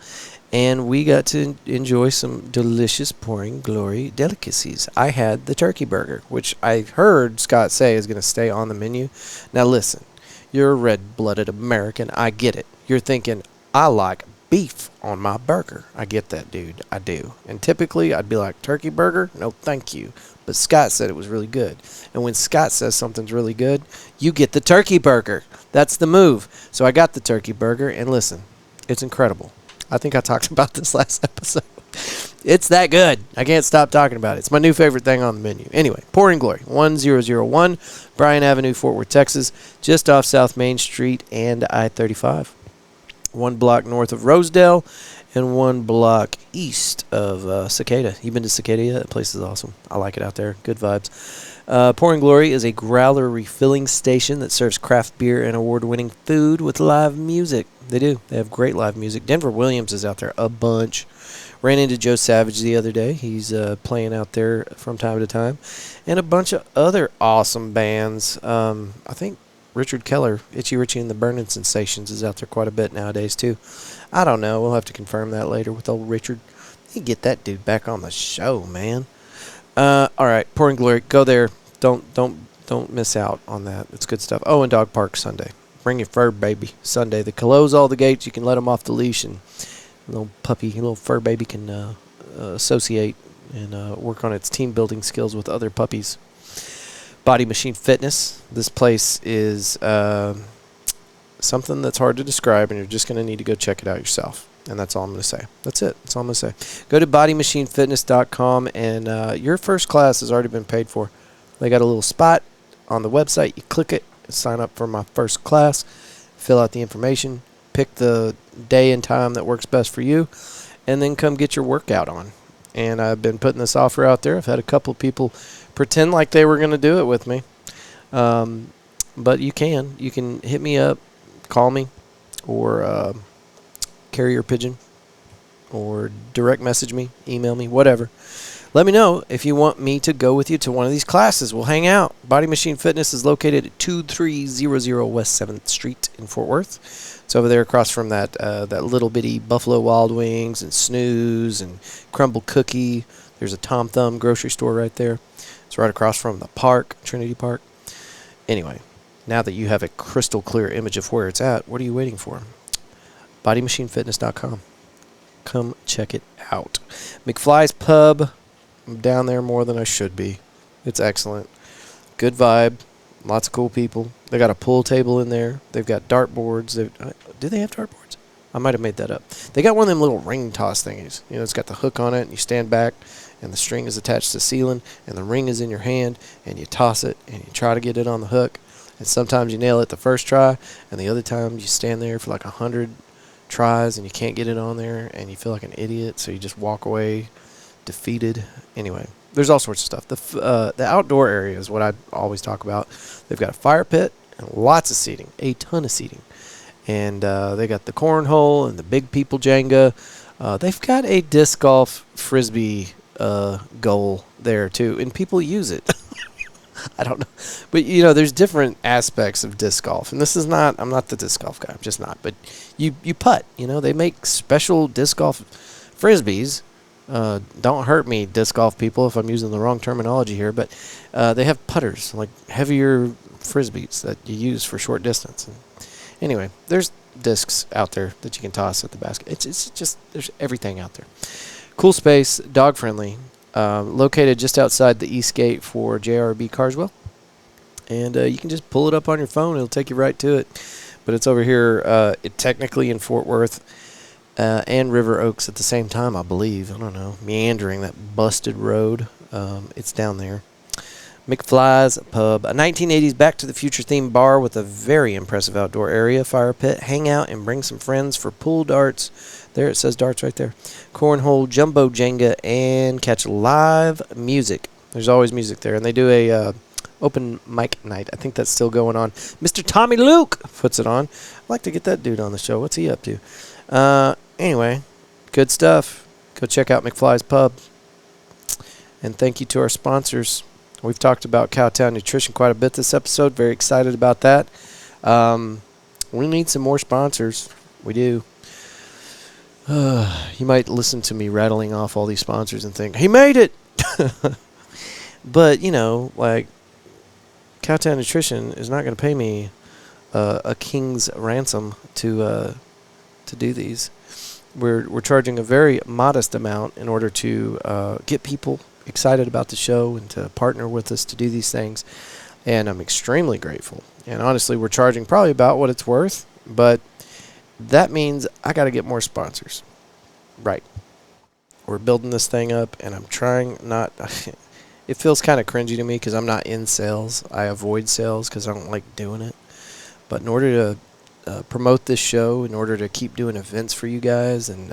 And we got to enjoy some delicious Pouring Glory delicacies. I had the turkey burger, which I heard Scott say is going to stay on the menu. Now listen, you're a red-blooded American. I get it. You're thinking, I like beef on my burger. I get that, dude. I do. And typically I'd be like, turkey burger? No, thank you. But Scott said it was really good. And when Scott says something's really good, you get the turkey burger. That's the move. So I got the turkey burger, and listen, it's incredible. I think I talked about this last episode. It's that good. I can't stop talking about it. It's my new favorite thing on the menu. Anyway, Pouring Glory, 1001 Bryan Avenue, Fort Worth, Texas, just off South Main Street and I-35. 1 block north of Rosedale and 1 block east of Cicada. You been to Cicada yet? That place is awesome. I like it out there. Good vibes. Pouring Glory is a growler refilling station that serves craft beer and award-winning food with live music. They do. They have great live music. Denver Williams is out there a bunch. Ran into Joe Savage the other day. He's playing out there from time to time. And a bunch of other awesome bands. I think Richard Keller, Itchy Richie and the Burning Sensations, is out there quite a bit nowadays, too. I don't know. We'll have to confirm that later with old Richard. You get that dude back on the show, man. All right, Pouring Glory. Go there. Don't miss out on that. It's good stuff. Oh, and Dog Park Sunday. Bring your fur baby Sunday. They close all the gates. You can let them off the leash, and little fur baby can associate and work on its team building skills with other puppies. Body Machine Fitness. This place is something that's hard to describe, and you're just going to need to go check it out yourself. And that's all I'm going to say. That's it. That's all I'm going to say. Go to bodymachinefitness.com, and your first class has already been paid for. They got a little spot on the website. You click it, sign up for my first class, fill out the information, pick the day and time that works best for you, and then come get your workout on. And I've been putting this offer out there. I've had a couple people pretend like they were going to do it with me. But you can hit me up, call me, or carrier pigeon, or direct message me, email me, whatever. Let me know if you want me to go with you to one of these classes. We'll hang out. Body Machine Fitness is located at 2300 West 7th Street in Fort Worth. It's over there across from that little bitty Buffalo Wild Wings and Snooze and Crumble Cookie. There's a Tom Thumb grocery store right there. It's right across from the park, Trinity Park. Anyway, now that you have a crystal clear image of where it's at, what are you waiting for? bodymachinefitness.com. Come check it out. McFly's Pub. I'm down there more than I should be. It's excellent. Good vibe. Lots of cool people. They got a pool table in there. They've got dartboards. Do they have dartboards? I might have made that up. They got one of them little ring toss thingies. You know, it's got the hook on it, and you stand back, and the string is attached to the ceiling, and the ring is in your hand, and you toss it, and you try to get it on the hook. And sometimes you nail it the first try, and the other time you stand there for like 100 tries, and you can't get it on there, and you feel like an idiot, so you just walk away defeated. Anyway, there's all sorts of stuff. The outdoor area is what I always talk about. They've got a fire pit and lots of seating, a ton of seating. And they got the cornhole and the big people Jenga. They've got a disc golf frisbee goal there too, and people use it. I don't know, but you know, there's different aspects of disc golf, and this is not. I'm not the disc golf guy. I'm just not. But you putt. You know, they make special disc golf frisbees. Don't hurt me, disc golf people, if I'm using the wrong terminology here, but they have putters, like heavier frisbees that you use for short distance. And anyway, there's discs out there that you can toss at the basket. It's just, there's everything out there. Cool space, dog friendly, located just outside the east gate for JRB Carswell. And you can just pull it up on your phone. It'll take you right to it. But it's over here, technically in Fort Worth. And River Oaks at the same time, I believe. I don't know. Meandering that busted road. It's down there. McFly's Pub. A 1980s Back to the Future themed bar with a very impressive outdoor area, fire pit. Hang out and bring some friends for pool darts. There, it says darts right there. Cornhole, jumbo Jenga, and catch live music. There's always music there. And they do a open mic night. I think that's still going on. Mr. Tommy Luke puts it on. I'd like to get that dude on the show. What's he up to? Anyway, good stuff. Go check out McFly's Pub. And thank you to our sponsors. We've talked about Cowtown Nutrition quite a bit this episode. Very excited about that. We need some more sponsors. We do. You might listen to me rattling off all these sponsors and think, he made it! But, you know, like, Cowtown Nutrition is not going to pay me a king's ransom to do these. We're charging a very modest amount in order to get people excited about the show and to partner with us to do these things, and I'm extremely grateful. And honestly, we're charging probably about what it's worth, but that means I got to get more sponsors. Right. We're building this thing up, and I'm trying not... It feels kind of cringy to me because I'm not in sales. I avoid sales because I don't like doing it. But in order to promote this show, in order to keep doing events for you guys, and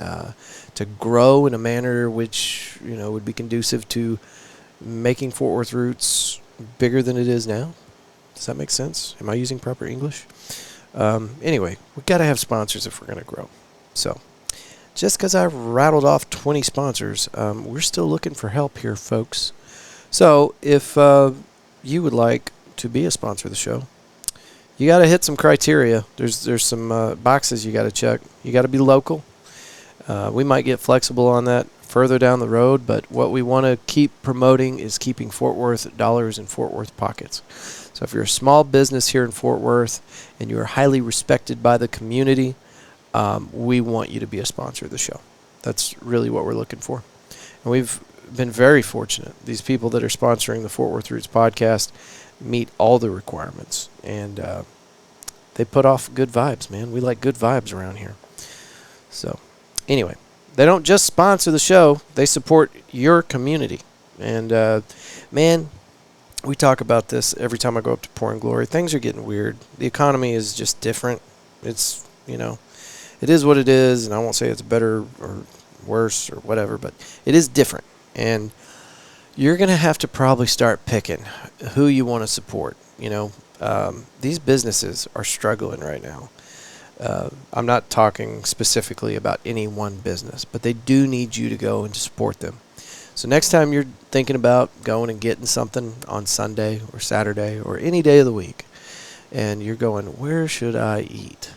to grow in a manner which, you know, would be conducive to making Fort Worth Roots bigger than it is now. Does that make sense? Am I using proper English? Anyway, we've got to have sponsors if we're going to grow. So, just because I rattled off 20 sponsors, we're still looking for help here, folks. So, if you would like to be a sponsor of the show, you got to hit some criteria. There's some boxes you got to check. You got to be local. We might get flexible on that further down the road, but what we want to keep promoting is keeping Fort Worth dollars in Fort Worth pockets. So if you're a small business here in Fort Worth and you are highly respected by the community, we want you to be a sponsor of the show. That's really what we're looking for. And we've been very fortunate. These people that are sponsoring the Fort Worth Roots podcast meet all the requirements, and they put off good vibes, man. We like good vibes around here. So, anyway, they don't just sponsor the show, they support your community. And, man, we talk about this every time I go up to Pouring Glory. Things are getting weird. The economy is just different. It's, it is what it is, and I won't say it's better or worse or whatever, but it is different. And you're going to have to probably start picking who you want to support. These businesses are struggling right now. I'm not talking specifically about any one business, but they do need you to go and to support them. So next time you're thinking about going and getting something on Sunday or Saturday or any day of the week, and you're going, where should I eat?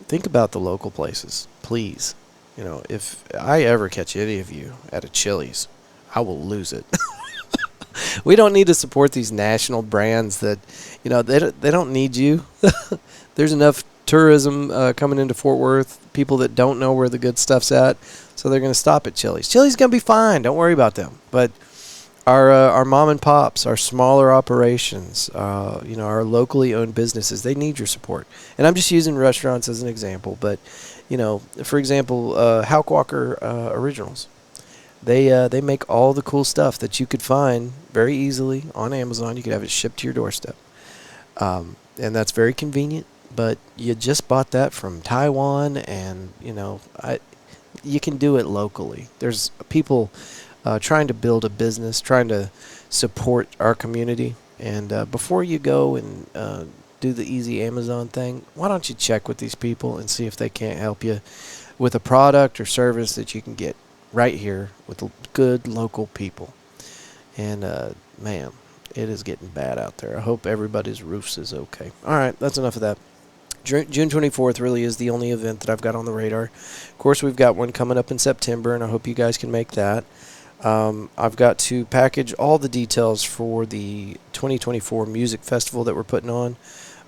Think about the local places, please. If I ever catch any of you at a Chili's, I will lose it. We don't need to support these national brands that, they don't need you. There's enough tourism coming into Fort Worth, people that don't know where the good stuff's at, so they're going to stop at Chili's. Chili's going to be fine. Don't worry about them. But our mom and pops, our smaller operations, our locally owned businesses, they need your support. And I'm just using restaurants as an example, but, for example, Houck Walker Originals. They make all the cool stuff that you could find very easily on Amazon. You could have it shipped to your doorstep. And that's very convenient, but you just bought that from Taiwan, and, you can do it locally. There's people trying to build a business, trying to support our community. And before you go and do the easy Amazon thing, why don't you check with these people and see if they can't help you with a product or service that you can get right here with good local people. And, man, it is getting bad out there. I hope everybody's roofs is okay. All right, that's enough of that. June 24th really is the only event that I've got on the radar. Of course, we've got one coming up in September, and I hope you guys can make that. I've got to package all the details for the 2024 music festival that we're putting on.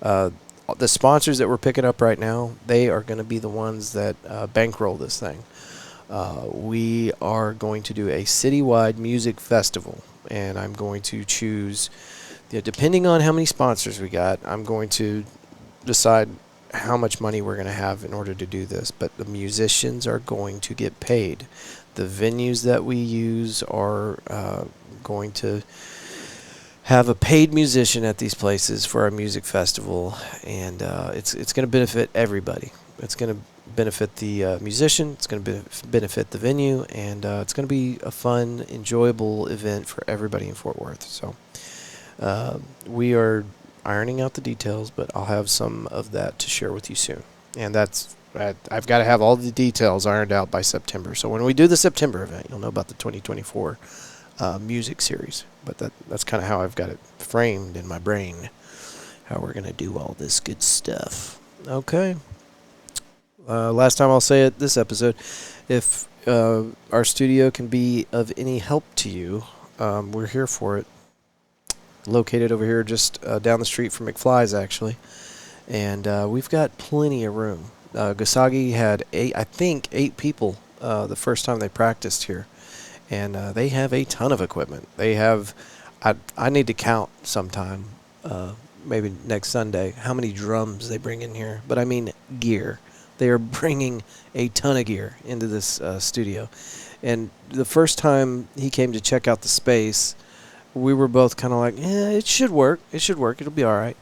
The sponsors that we're picking up right now, they are going to be the ones that bankroll this thing. We are going to do a citywide music festival, and I'm going to choose, depending on how many sponsors we got, I'm going to decide how much money we're going to have in order to do this. But the musicians are going to get paid. The venues that we use are going to have a paid musician at these places for our music festival, and it's going to benefit everybody. It's going to benefit the musician, it's going to benefit the venue, and it's going to be a fun, enjoyable event for everybody in Fort Worth. So we are ironing out the details, but I'll have some of that to share with you soon. And I've got to have all the details ironed out by September. So when we do the September event, you'll know about the 2024 music series. But that's kind of how I've got it framed in my brain, how we're going to do all this good stuff. Okay. Last time I'll say it this episode, if our studio can be of any help to you, we're here for it. Located over here just down the street from McFly's, actually. And we've got plenty of room. Gasagi had eight people the first time they practiced here. And they have a ton of equipment. They have, I need to count sometime, maybe next Sunday, how many drums they bring in here. But I mean gear. They are bringing a ton of gear into this studio. And the first time he came to check out the space, we were both kind of like, yeah, it should work. It'll be all right.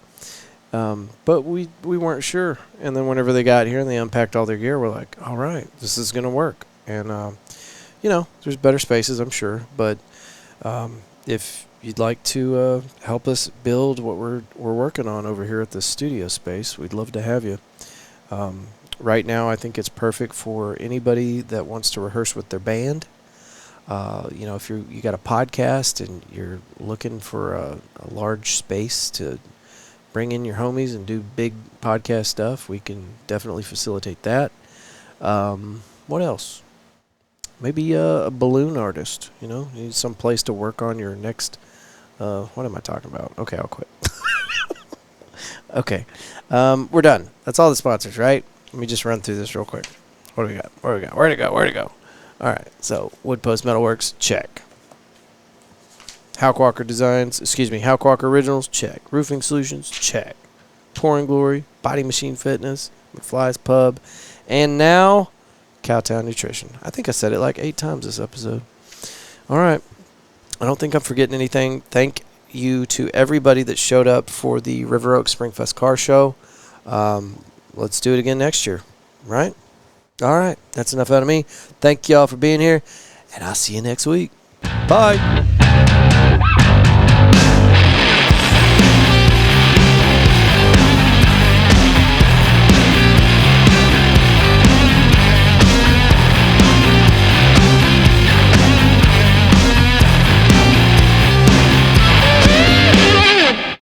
But we weren't sure. And then whenever they got here and they unpacked all their gear, we're like, all right, this is going to work. And, there's better spaces, I'm sure. But if you'd like to help us build what we're working on over here at the studio space, we'd love to have you. Right now, I think it's perfect for anybody that wants to rehearse with their band. If you got a podcast and you're looking for a large space to bring in your homies and do big podcast stuff, we can definitely facilitate that. What else? Maybe a balloon artist. You need some place to work on your next. What am I talking about? Okay, I'll quit. Okay, we're done. That's all the sponsors, right? Let me just run through this real quick. What do we got? Where'd it go? All right, so Wood Post Metalworks, check. Halk Walker Originals, check. Roofing Solutions, check. Pouring Glory, Body Machine Fitness, McFly's Pub, and now Cowtown Nutrition. I think I said it like 8 times this episode. All right. I don't think I'm forgetting anything. Thank you to everybody that showed up for the River Oaks Springfest car show. Let's do it again next year, right? All right. That's enough out of me. Thank y'all for being here, and I'll see you next week. Bye.